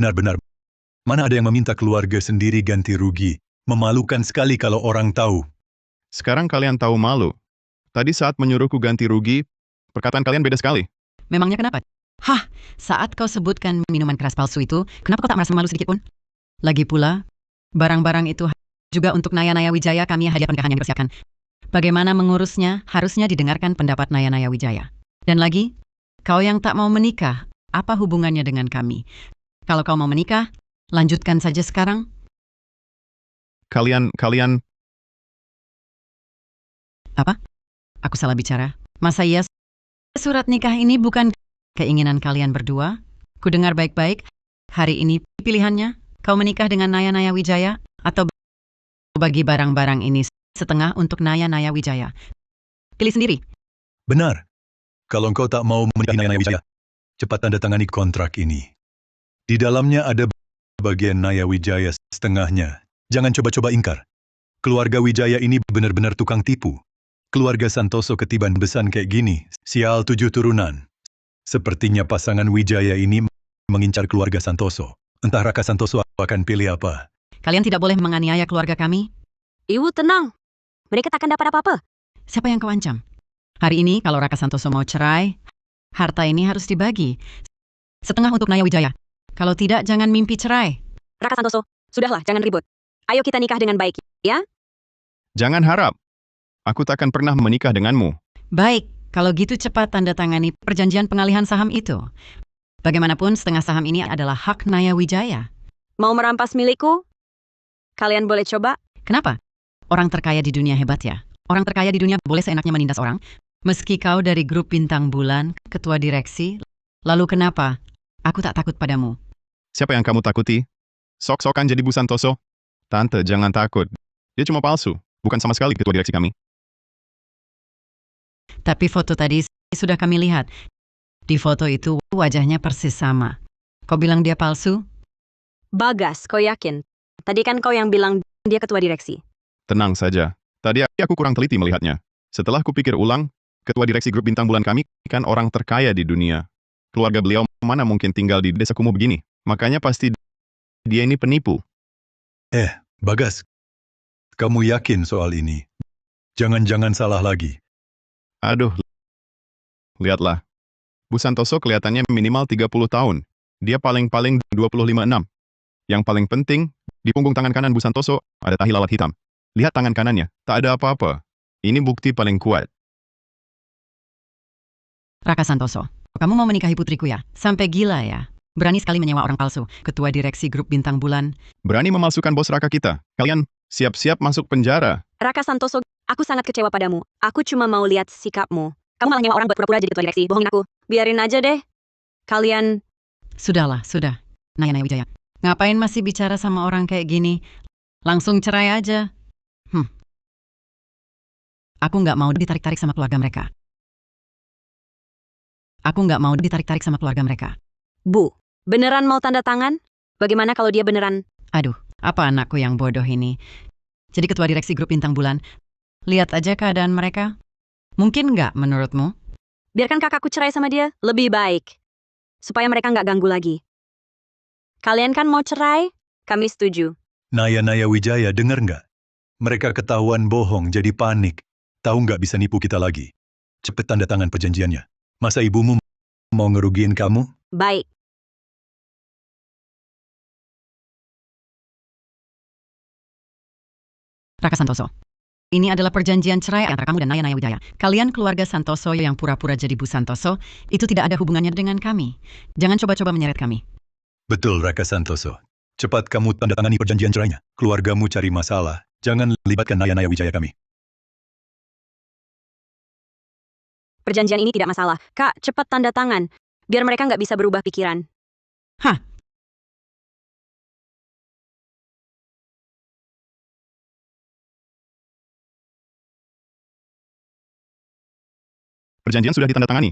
Mana ada yang meminta keluarga sendiri ganti rugi? Memalukan sekali kalau orang tahu. Sekarang kalian tahu malu. Tadi saat menyuruhku ganti rugi, perkataan kalian beda sekali. Memangnya kenapa? Saat kau sebutkan minuman keras palsu itu, kenapa kau tak merasa malu sedikit pun? Lagi pula, barang-barang itu juga untuk Naya Wijaya kami hadiah pernikahan yang dipersiapkan. Bagaimana mengurusnya, harusnya didengarkan pendapat Naya Wijaya. Dan lagi, kau yang tak mau menikah, apa hubungannya dengan kami? Kalau kau mau menikah, lanjutkan saja sekarang. Kalian, Apa? Aku salah bicara. Masa iya surat nikah ini bukan keinginan kalian berdua? Kudengar baik-baik. Hari ini pilihannya, kau menikah dengan Naya Wijaya atau bagi barang-barang ini setengah untuk Naya Wijaya. Pilih sendiri. Benar. Kalau engkau tak mau menikahi Naya Wijaya, cepat tanda tangani kontrak ini. Di dalamnya ada bagian Naya Wijaya setengahnya. Jangan coba-coba ingkar. Keluarga Wijaya ini benar-benar tukang tipu. Keluarga Santoso ketiban besan kayak gini, sial 7 turunan. Sepertinya pasangan Wijaya ini mengincar keluarga Santoso. Entah Raka Santoso akan pilih apa. Kalian tidak boleh menganiaya keluarga kami. Ibu tenang. Mereka takkan dapat apa-apa. Siapa yang kau ancam? Hari ini kalau Raka Santoso mau cerai, harta ini harus dibagi. Setengah untuk Naya Wijaya. Kalau tidak, jangan mimpi cerai. Raka Santoso, sudahlah, jangan ribut. Ayo kita nikah dengan baik, ya? jangan harap. Aku takkan pernah menikah denganmu. Baik, kalau gitu cepat tanda tangani perjanjian pengalihan saham itu. Bagaimanapun setengah saham ini adalah hak Naya Wijaya. Mau merampas milikku? Kalian boleh coba? Kenapa? Orang terkaya di dunia hebat ya. Orang terkaya di dunia boleh seenaknya menindas orang. Meski kau dari grup Bintang Bulan, ketua direksi, lalu kenapa? Aku tak takut padamu. Siapa yang kamu takuti? Sok-sokan jadi Bu Santoso? Tante, jangan takut. Dia cuma palsu, bukan sama sekali ketua direksi kami. Tapi foto tadi sudah kami lihat. Di foto itu wajahnya persis sama. Kau bilang dia palsu? Bagas, kau yakin? Tadi kan kau yang bilang dia ketua direksi. Tenang saja. Tadi aku kurang teliti melihatnya. Setelah kupikir ulang, ketua direksi grup Bintang Bulan kami kan orang terkaya di dunia. Keluarga beliau mana mungkin tinggal di desa kumuh begini. Makanya pasti dia ini penipu. Bagas, kamu yakin soal ini? Jangan-jangan salah lagi. Aduh. Lihatlah. Bu Santoso kelihatannya minimal 30 tahun. Dia paling-paling 25-6. Yang paling penting, di punggung tangan kanan Bu Santoso ada tahi lalat hitam. Lihat tangan kanannya, tak ada apa-apa. Ini bukti paling kuat. Raka Santoso, kamu mau menikahi putriku ya? Sampai gila ya. Berani sekali menyewa orang palsu, ketua direksi grup Bintang Bulan. Berani memalsukan bos Raka kita. Kalian, Siap-siap masuk penjara. Raka Santoso, aku sangat kecewa padamu. Aku cuma mau lihat sikapmu. Kamu malah nyewa orang buat pura-pura jadi ketua direksi. Bohongin aku. Biarin aja deh. Kalian... Sudahlah, sudah. Naya Wijaya. Ngapain masih bicara sama orang kayak gini? Langsung cerai aja. Aku nggak mau ditarik-tarik sama keluarga mereka. Bu, beneran mau tanda tangan? Bagaimana kalau dia beneran... Aduh, apa anakku yang bodoh ini? Jadi ketua direksi grup Bintang Bulan. Lihat aja keadaan mereka. Mungkin nggak menurutmu? Biarkan kakakku cerai sama dia, lebih baik. Supaya mereka nggak ganggu lagi. Kalian kan mau cerai? Kami setuju. Naya Wijaya, dengar nggak? Mereka ketahuan bohong jadi panik. Tahu nggak bisa nipu kita lagi. Cepet tanda tangan perjanjiannya. Masa ibumu mau ngerugiin kamu? Baik. Raka Santoso. Ini adalah perjanjian cerai antara kamu dan Naya Wijaya. Kalian keluarga Santoso yang pura-pura jadi Bu Santoso, itu tidak ada hubungannya dengan kami. Jangan coba-coba menyeret kami. Betul, Raka Santoso. Cepat kamu tanda tangani perjanjian cerainya. Keluargamu cari masalah. Jangan libatkan Naya Wijaya kami. Perjanjian ini tidak masalah. Kak, cepat tanda tangan. Biar mereka nggak bisa berubah pikiran. Hah? Perjanjian sudah ditandatangani.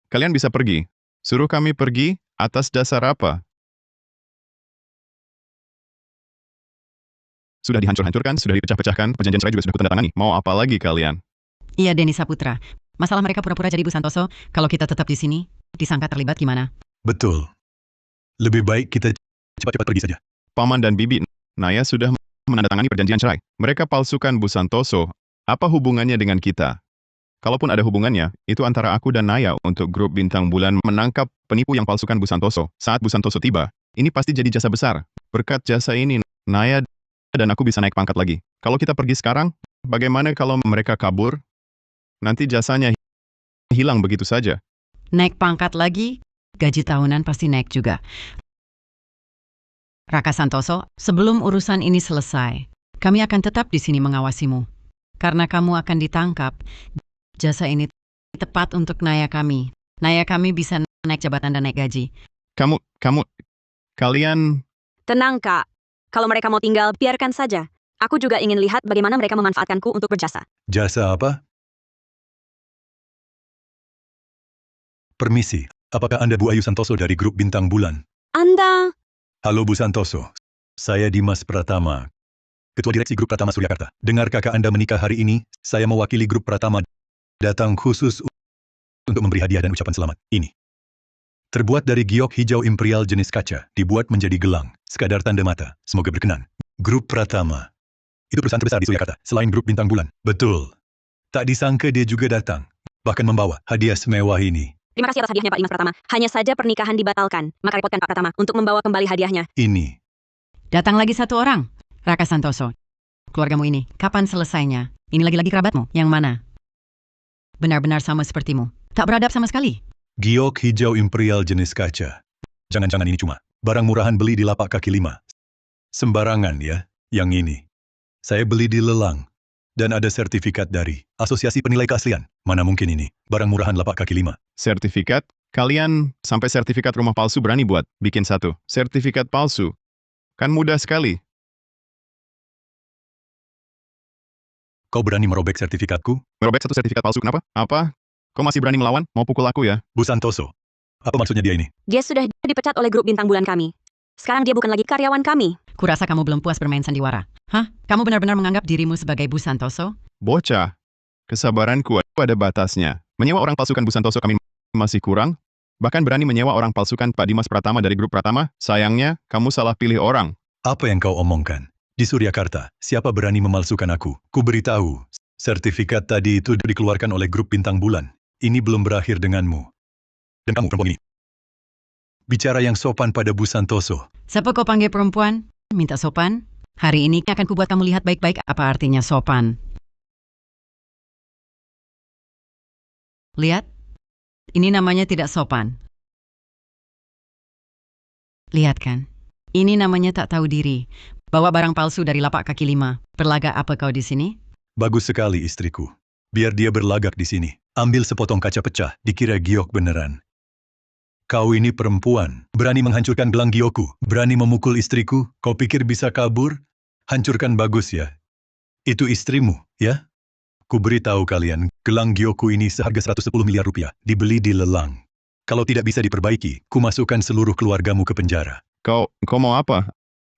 Kalian bisa pergi. Suruh kami pergi atas dasar apa? Sudah dihancur-hancurkan, sudah dipecah-pecahkan, perjanjian cerai juga sudah kutandatangani. Mau apa lagi kalian? Iya, Denny Saputra. Masalah mereka pura-pura jadi Bu Santoso, kalau kita tetap di sini, disangka terlibat gimana? Betul. Lebih baik kita cepat-cepat pergi saja. Paman dan Bibi, Naya sudah menandatangani perjanjian cerai. Mereka palsukan Bu Santoso. Apa hubungannya dengan kita? Kalaupun ada hubungannya, itu antara aku dan Naya untuk grup Bintang Bulan menangkap penipu yang palsukan Bu Santoso. Saat Bu Santoso tiba, ini pasti jadi jasa besar. Berkat jasa ini, Naya dan aku bisa naik pangkat lagi. Kalau kita pergi sekarang, bagaimana kalau mereka kabur? Nanti jasanya hilang begitu saja. Naik pangkat lagi, gaji tahunan pasti naik juga. Raka Santoso, sebelum urusan ini selesai, kami akan tetap di sini mengawasimu. Karena kamu akan ditangkap, jasa ini tepat untuk Naya kami. Naya kami bisa naik jabatan dan naik gaji. Kalian... Tenang, Kak. Kalau mereka mau tinggal, biarkan saja. Aku juga ingin lihat bagaimana mereka memanfaatkanku untuk berjasa. Jasa apa? Permisi, apakah Anda Bu Ayu Santoso dari grup Bintang Bulan? Anda... Halo Bu Santoso, saya Dimas Pratama, Ketua Direksi Grup Pratama Suryakarta. Dengar kakak Anda menikah hari ini, saya mewakili grup Pratama datang khusus untuk memberi hadiah dan ucapan selamat. Ini terbuat dari giok hijau imperial jenis kaca, dibuat menjadi gelang, sekadar tanda mata. Semoga berkenan. Grup Pratama itu perusahaan terbesar di Suryakarta, selain grup Bintang Bulan. Betul. Tak disangka dia juga datang, bahkan membawa hadiah semewah ini. Terima kasih atas hadiahnya Pak Dimas Pratama. Hanya saja pernikahan dibatalkan. Maka repotkan Pak Pratama untuk membawa kembali hadiahnya. Ini. Datang lagi satu orang, Raka Santoso. Keluargamu ini, kapan selesainya? Ini lagi-lagi kerabatmu, yang mana? Benar-benar sama sepertimu. Tak beradab sama sekali. Giok hijau imperial jenis kaca. Jangan-jangan ini cuma barang murahan beli di lapak kaki 5. Sembarangan ya, yang ini. Saya beli di lelang. Dan ada sertifikat dari Asosiasi Penilai Keaslian. Mana mungkin ini, barang murahan lapak kaki 5. Sertifikat? Kalian sampai sertifikat rumah palsu berani buat bikin satu. Sertifikat palsu. Kan mudah sekali. Kau berani merobek sertifikatku? Merobek satu sertifikat palsu kenapa? Apa? Kau masih berani melawan? Mau pukul aku ya? Bu Santoso, apa maksudnya dia ini? Dia sudah dipecat oleh grup Bintang Bulan kami. Sekarang dia bukan lagi karyawan kami. Kurasa kamu belum puas bermain sandiwara. Hah? Kamu benar-benar menganggap dirimu sebagai Bu Santoso? Bocah. Kesabaranku ada batasnya. Menyewa orang palsukan Bu Santoso kami masih kurang. Bahkan berani menyewa orang palsukan Pak Dimas Pratama dari grup Pratama. Sayangnya, kamu salah pilih orang. Apa yang kau omongkan? Di Suryakarta, siapa berani memalsukan aku? Ku beritahu, sertifikat tadi itu dikeluarkan oleh grup Bintang Bulan. Ini belum berakhir denganmu. Dan kamu perempuan ini. Bicara yang sopan pada Bu Santoso. Siapa kau panggil perempuan? Minta sopan? Hari ini akan kubuat kamu lihat baik-baik apa artinya sopan. Lihat, ini namanya tidak sopan. Lihat kan, ini namanya tak tahu diri. Bawa barang palsu dari lapak kaki 5. Berlagak apa kau di sini? Bagus sekali istriku. Biar dia berlagak di sini. Ambil sepotong kaca pecah, dikira giok beneran. Kau ini perempuan, berani menghancurkan gelang giokku, berani memukul istriku, kau pikir bisa kabur? Hancurkan bagus ya. Itu istrimu, ya? Ku beritahu kalian, gelang giokku ini seharga 110 miliar rupiah, dibeli di lelang. Kalau tidak bisa diperbaiki, ku masukkan seluruh keluargamu ke penjara. Kau mau apa?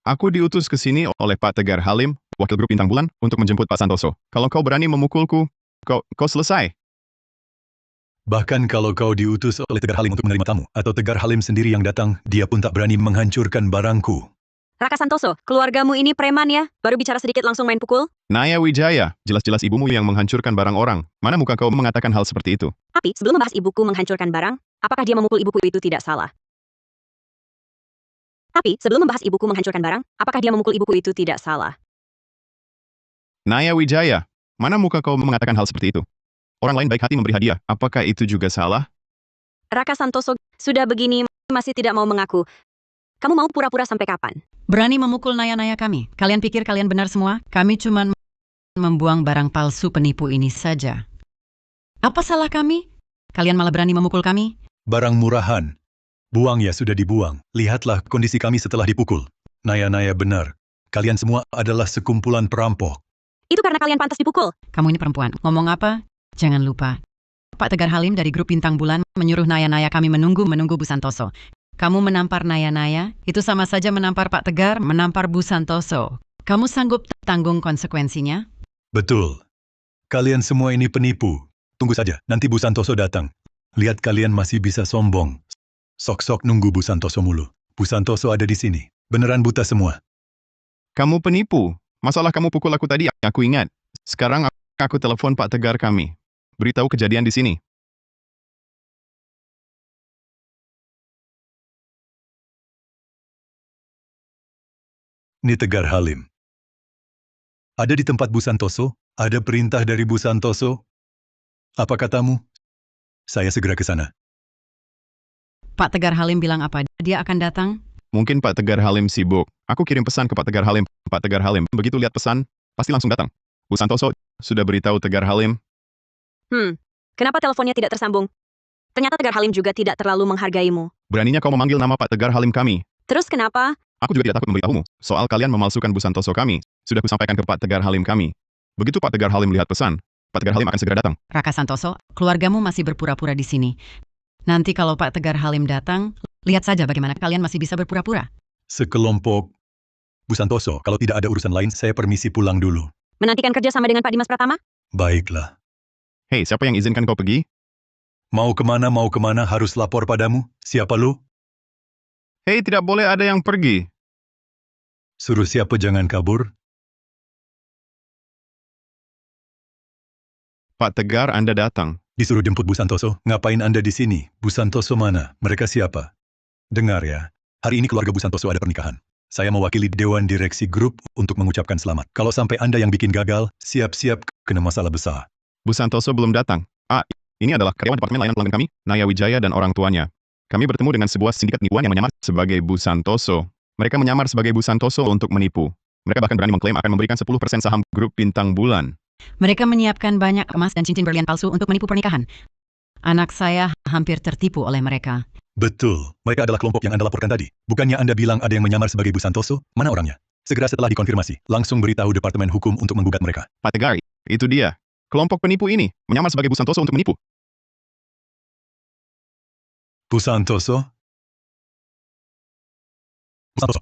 Aku diutus ke sini oleh Pak Tegar Halim, wakil grup Bintang Bulan, untuk menjemput Pak Santoso. Kalau kau berani memukulku, kau selesai. Bahkan kalau kau diutus oleh Tegar Halim untuk menerima tamu, atau Tegar Halim sendiri yang datang, dia pun tak berani menghancurkan barangku. Raka Santoso, keluargamu ini preman ya? Baru bicara sedikit langsung main pukul? Naya Wijaya, jelas-jelas ibumu yang menghancurkan barang orang. Mana muka kau mengatakan hal seperti itu? Tapi sebelum membahas ibuku menghancurkan barang, apakah dia memukul ibuku itu tidak salah? Naya Wijaya, mana muka kau mengatakan hal seperti itu? Orang lain baik hati memberi hadiah, apakah itu juga salah? Raka Santoso, sudah begini masih tidak mau mengaku. Kamu mau pura-pura sampai kapan? Berani memukul naya-naya kami. Kalian pikir kalian benar semua? Kami cuma membuang barang palsu penipu ini saja. Apa salah kami? Kalian malah berani memukul kami? Barang murahan. Buang ya sudah dibuang. Lihatlah kondisi kami setelah dipukul. Naya-naya benar. Kalian semua adalah sekumpulan perampok. Itu karena kalian pantas dipukul. Kamu ini perempuan. Ngomong apa? Jangan lupa. Pak Tegar Halim dari grup Bintang Bulan menyuruh naya-naya kami menunggu Bu Santoso. Kamu menampar naya-naya, itu sama saja menampar Pak Tegar, menampar Bu Santoso. Kamu sanggup tanggung konsekuensinya? Betul. Kalian semua ini penipu. Tunggu saja, nanti Bu Santoso datang. Lihat kalian masih bisa sombong. Sok-sok nunggu Bu Santoso mulu. Bu Santoso ada di sini. Beneran buta semua. Kamu penipu. Masalah kamu pukul aku tadi, aku ingat. Sekarang aku telepon Pak Tegar kami. Beritahu kejadian di sini. Ini Tegar Halim. Ada di tempat Bu Santoso? Ada perintah dari Bu Santoso? Apa katamu? Saya segera ke sana. Pak Tegar Halim bilang apa? Dia akan datang? Mungkin Pak Tegar Halim sibuk. Aku kirim pesan ke Pak Tegar Halim. Pak Tegar Halim, begitu lihat pesan, pasti langsung datang. Bu Santoso, sudah beritahu Tegar Halim. Kenapa teleponnya tidak tersambung? Ternyata Tegar Halim juga tidak terlalu menghargaimu. Beraninya kau memanggil nama Pak Tegar Halim kami. Terus kenapa? Aku juga tidak takut memberitahumu. Soal kalian memalsukan Bu Santoso kami. Sudah kusampaikan ke Pak Tegar Halim kami. Begitu Pak Tegar Halim lihat pesan, Pak Tegar Halim akan segera datang. Raka Santoso, keluargamu masih berpura-pura di sini. Nanti kalau Pak Tegar Halim datang, lihat saja bagaimana kalian masih bisa berpura-pura. Sekelompok. Bu Santoso, kalau tidak ada urusan lain, saya permisi pulang dulu. Menantikan kerja sama dengan Pak Dimas Pratama? Baiklah. Hei, siapa yang izinkan kau pergi? Mau kemana, harus lapor padamu. Siapa lu? Hei, tidak boleh ada yang pergi. Suruh siapa jangan kabur? Pak Tegar, Anda datang. Disuruh jemput Bu Santoso. Ngapain Anda di sini? Bu Santoso mana? Mereka siapa? Dengar ya, hari ini keluarga Bu Santoso ada pernikahan. Saya mewakili Dewan Direksi Grup untuk mengucapkan selamat. Kalau sampai Anda yang bikin gagal, siap-siap kena masalah besar. Bu Santoso belum datang. Ini adalah karyawan Departemen Layanan Pelanggan kami, Naya Wijaya dan orang tuanya. Kami bertemu dengan sebuah sindikat penipuan yang menyamar sebagai Bu Santoso. Mereka menyamar sebagai Bu Santoso untuk menipu. Mereka bahkan berani mengklaim akan memberikan 10% saham grup Bintang Bulan. Mereka menyiapkan banyak emas dan cincin berlian palsu untuk menipu pernikahan. Anak saya hampir tertipu oleh mereka. Betul, mereka adalah kelompok yang Anda laporkan tadi. Bukannya Anda bilang ada yang menyamar sebagai Bu Santoso? Mana orangnya? Segera setelah dikonfirmasi, langsung beritahu Departemen Hukum untuk menggugat mereka. Pak Tegar, itu dia. Kelompok penipu ini menyamar sebagai Bu Santoso untuk menipu. Bu Santoso? Bu Santoso?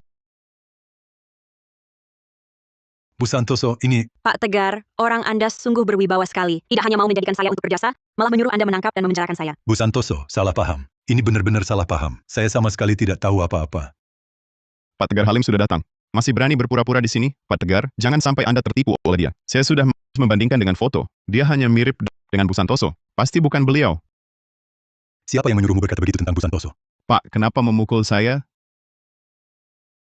Bu Santoso, ini... Pak Tegar, orang Anda sungguh berwibawa sekali. Tidak hanya mau menjadikan saya untuk berjasa, malah menyuruh Anda menangkap dan memenjarakan saya. Bu Santoso, salah paham. Ini benar-benar salah paham. Saya sama sekali tidak tahu apa-apa. Pak Tegar Halim sudah datang. Masih berani berpura-pura di sini, Pak Tegar? Jangan sampai Anda tertipu oleh dia. Saya sudah membandingkan dengan foto. Dia hanya mirip dengan Bu Santoso. Pasti bukan beliau. Siapa yang menyuruhmu berkata begitu tentang Bu Santoso? Pak, kenapa memukul saya?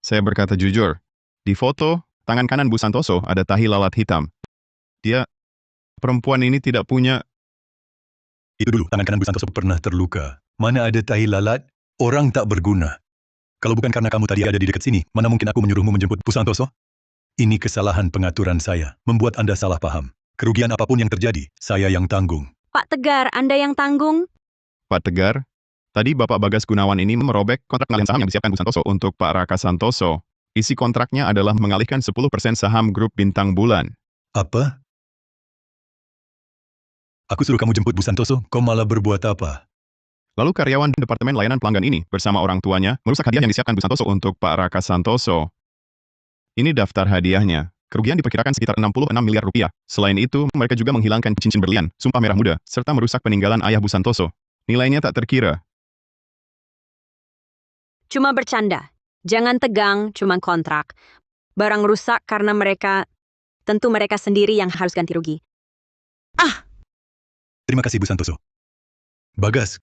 Saya berkata jujur. Di foto, tangan kanan Bu Santoso ada tahi lalat hitam. Perempuan ini tidak punya... Itu dulu, tangan kanan Bu Santoso pernah terluka. Mana ada tahi lalat? Orang tak berguna. Kalau bukan karena kamu tadi ada di dekat sini, mana mungkin aku menyuruhmu menjemput Bu Santoso? Ini kesalahan pengaturan saya, membuat Anda salah paham. Kerugian apapun yang terjadi, saya yang tanggung. Pak Tegar, Anda yang tanggung? Pak Tegar, tadi Bapak Bagas Gunawan ini merobek kontrak pengalihan saham yang disiapkan Bu Santoso untuk Pak Raka Santoso. Isi kontraknya adalah mengalihkan 10% saham grup Bintang Bulan. Apa? Aku suruh kamu jemput Bu Santoso, kau malah berbuat apa? Lalu karyawan Departemen Layanan Pelanggan ini bersama orang tuanya merusak hadiah yang disiapkan Bu Santoso untuk Pak Raka Santoso. Ini daftar hadiahnya. Kerugian diperkirakan sekitar 66 miliar rupiah. Selain itu, mereka juga menghilangkan cincin berlian, sumpah merah muda, serta merusak peninggalan ayah Bu Santoso. Nilainya tak terkira. Cuma bercanda. Jangan tegang, cuma kontrak. Barang rusak karena tentu mereka sendiri yang harus ganti rugi. Terima kasih Bu Santoso. Bagas,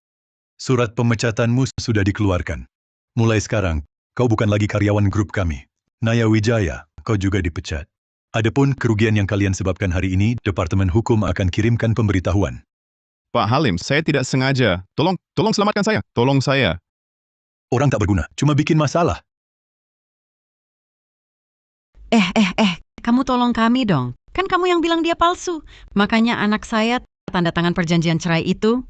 surat pemecatanmu sudah dikeluarkan. Mulai sekarang, kau bukan lagi karyawan grup kami. Naya Wijaya, kau juga dipecat. Adapun kerugian yang kalian sebabkan hari ini, Departemen Hukum akan kirimkan pemberitahuan. Pak Halim, saya tidak sengaja. Tolong selamatkan saya. Tolong saya. Orang tak berguna, cuma bikin masalah. Kamu tolong kami dong. Kan kamu yang bilang dia palsu. Makanya anak saya tanda tangan perjanjian cerai itu.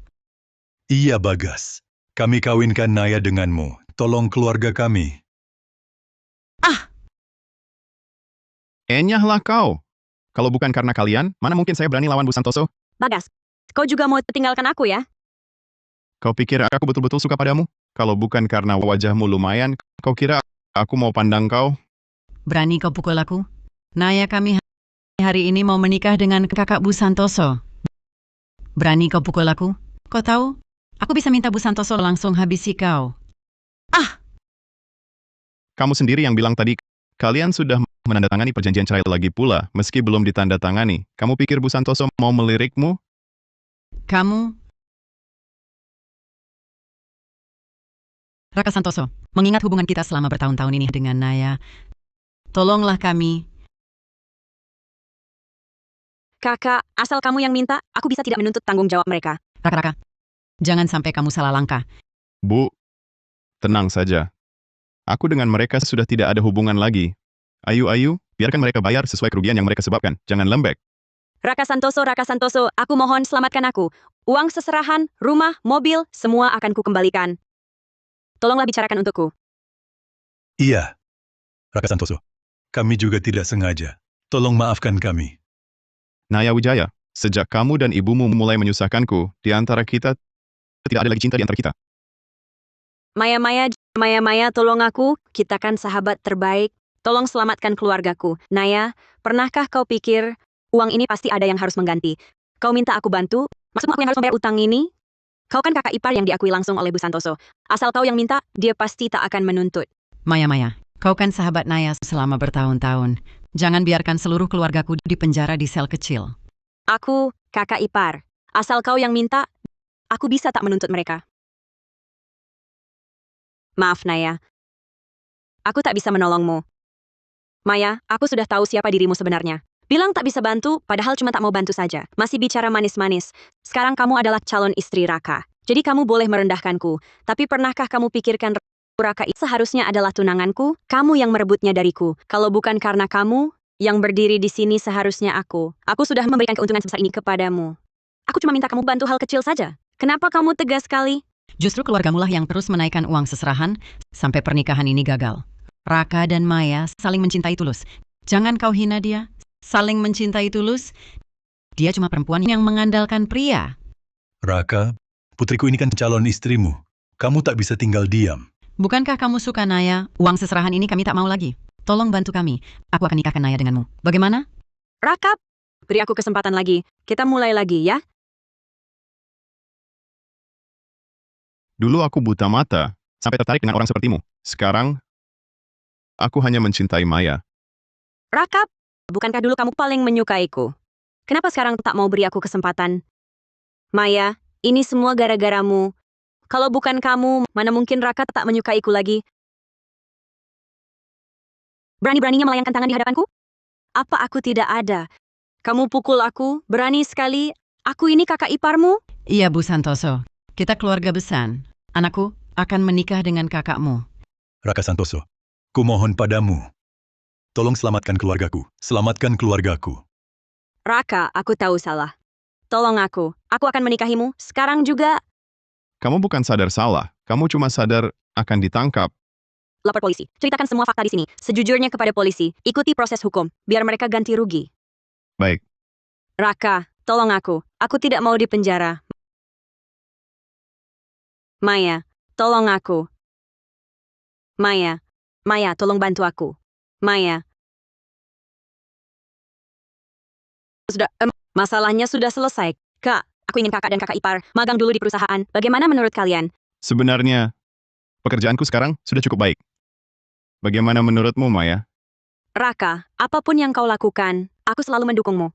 Iya Bagas, kami kawinkan Naya denganmu. Tolong keluarga kami. Enyahlah kau. Kalau bukan karena kalian, mana mungkin saya berani lawan Bu Santoso? Bagas, kau juga mau tinggalkan aku ya? Kau pikir aku betul-betul suka padamu? Kalau bukan karena wajahmu lumayan, kau kira aku mau pandang kau? Berani kau pukul aku? Naya kami hari ini mau menikah dengan kakak Bu Santoso. Berani kau pukul aku? Kau tahu? Aku bisa minta Bu Santoso langsung habisi kau. Kamu sendiri yang bilang tadi, kalian sudah menandatangani perjanjian cerai lagi pula, meski belum ditandatangani. Kamu pikir Bu Santoso mau melirikmu? Kamu... Raka Santoso, mengingat hubungan kita selama bertahun-tahun ini dengan Naya, tolonglah kami. Kakak, asal kamu yang minta, aku bisa tidak menuntut tanggung jawab mereka. Raka, jangan sampai kamu salah langkah. Bu, tenang saja. Aku dengan mereka sudah tidak ada hubungan lagi. Ayu, biarkan mereka bayar sesuai kerugian yang mereka sebabkan. Jangan lembek. Raka Santoso, aku mohon selamatkan aku. Uang seserahan, rumah, mobil, semua akan kukembalikan. Tolonglah bicarakan untukku. Iya, Raka Santoso. Kami juga tidak sengaja. Tolong maafkan kami. Naya Wijaya, sejak kamu dan ibumu mulai menyusahkanku, di antara kita tidak ada lagi cinta di antara kita. Maya, tolong aku. Kita kan sahabat terbaik. Tolong selamatkan keluargaku. Naya, pernahkah kau pikir uang ini pasti ada yang harus mengganti? Kau minta aku bantu? Maksudmu aku yang harus membayar utang ini? Kau kan kakak ipar yang diakui langsung oleh Bu Santoso. Asal kau yang minta, dia pasti tak akan menuntut. Maya, kau kan sahabat Naya selama bertahun-tahun. Jangan biarkan seluruh keluargaku dipenjara di sel kecil. Aku, kakak ipar. Asal kau yang minta, aku bisa tak menuntut mereka. Maaf, Naya. Aku tak bisa menolongmu. Maya, aku sudah tahu siapa dirimu sebenarnya. Bilang tak bisa bantu, padahal cuma tak mau bantu saja. Masih bicara manis-manis. Sekarang kamu adalah calon istri Raka. Jadi kamu boleh merendahkanku. Tapi pernahkah kamu pikirkan Raka itu seharusnya adalah tunanganku? Kamu yang merebutnya dariku. Kalau bukan karena kamu, yang berdiri di sini seharusnya aku. Aku sudah memberikan keuntungan sebesar ini kepadamu. Aku cuma minta kamu bantu hal kecil saja. Kenapa kamu tegas sekali? Justru keluargamulah yang terus menaikkan uang seserahan sampai pernikahan ini gagal. Raka dan Maya saling mencintai tulus. Jangan kau hina dia. Saling mencintai tulus. Dia cuma perempuan yang mengandalkan pria. Raka, putriku ini kan calon istrimu. Kamu tak bisa tinggal diam. Bukankah kamu suka Naya? Uang seserahan ini kami tak mau lagi. Tolong bantu kami. Aku akan nikahkan Naya denganmu. Bagaimana? Raka, beri aku kesempatan lagi. Kita mulai lagi ya. Dulu aku buta mata, sampai tertarik dengan orang sepertimu. Sekarang, aku hanya mencintai Maya. Raka, bukankah dulu kamu paling menyukaiku? Kenapa sekarang tak mau beri aku kesempatan? Maya, ini semua gara-garamu. Kalau bukan kamu, mana mungkin Raka tak menyukaiku lagi? Berani-beraninya melayangkan tangan di hadapanku? Apa aku tidak ada? Kamu pukul aku, berani sekali. Aku ini kakak iparmu? Iya, Bu Santoso. Kita keluarga besar. Anakku akan menikah dengan kakakmu. Raka Santoso, kumohon padamu. Tolong selamatkan keluargaku. Selamatkan keluargaku. Raka, aku tahu salah. Tolong aku akan menikahimu sekarang juga. Kamu bukan sadar salah, kamu cuma sadar akan ditangkap. Lapor polisi, ceritakan semua fakta di sini, sejujurnya kepada polisi, ikuti proses hukum, biar mereka ganti rugi. Baik, Raka, tolong aku tidak mau dipenjara. Maya, tolong aku. Maya, tolong bantu aku. Maya. Masalahnya sudah selesai. Kak, aku ingin kakak dan kakak ipar magang dulu di perusahaan. Bagaimana menurut kalian? sebenarnya pekerjaanku sekarang sudah cukup baik. Bagaimana menurutmu, Maya? Raka, apapun yang kau lakukan, aku selalu mendukungmu.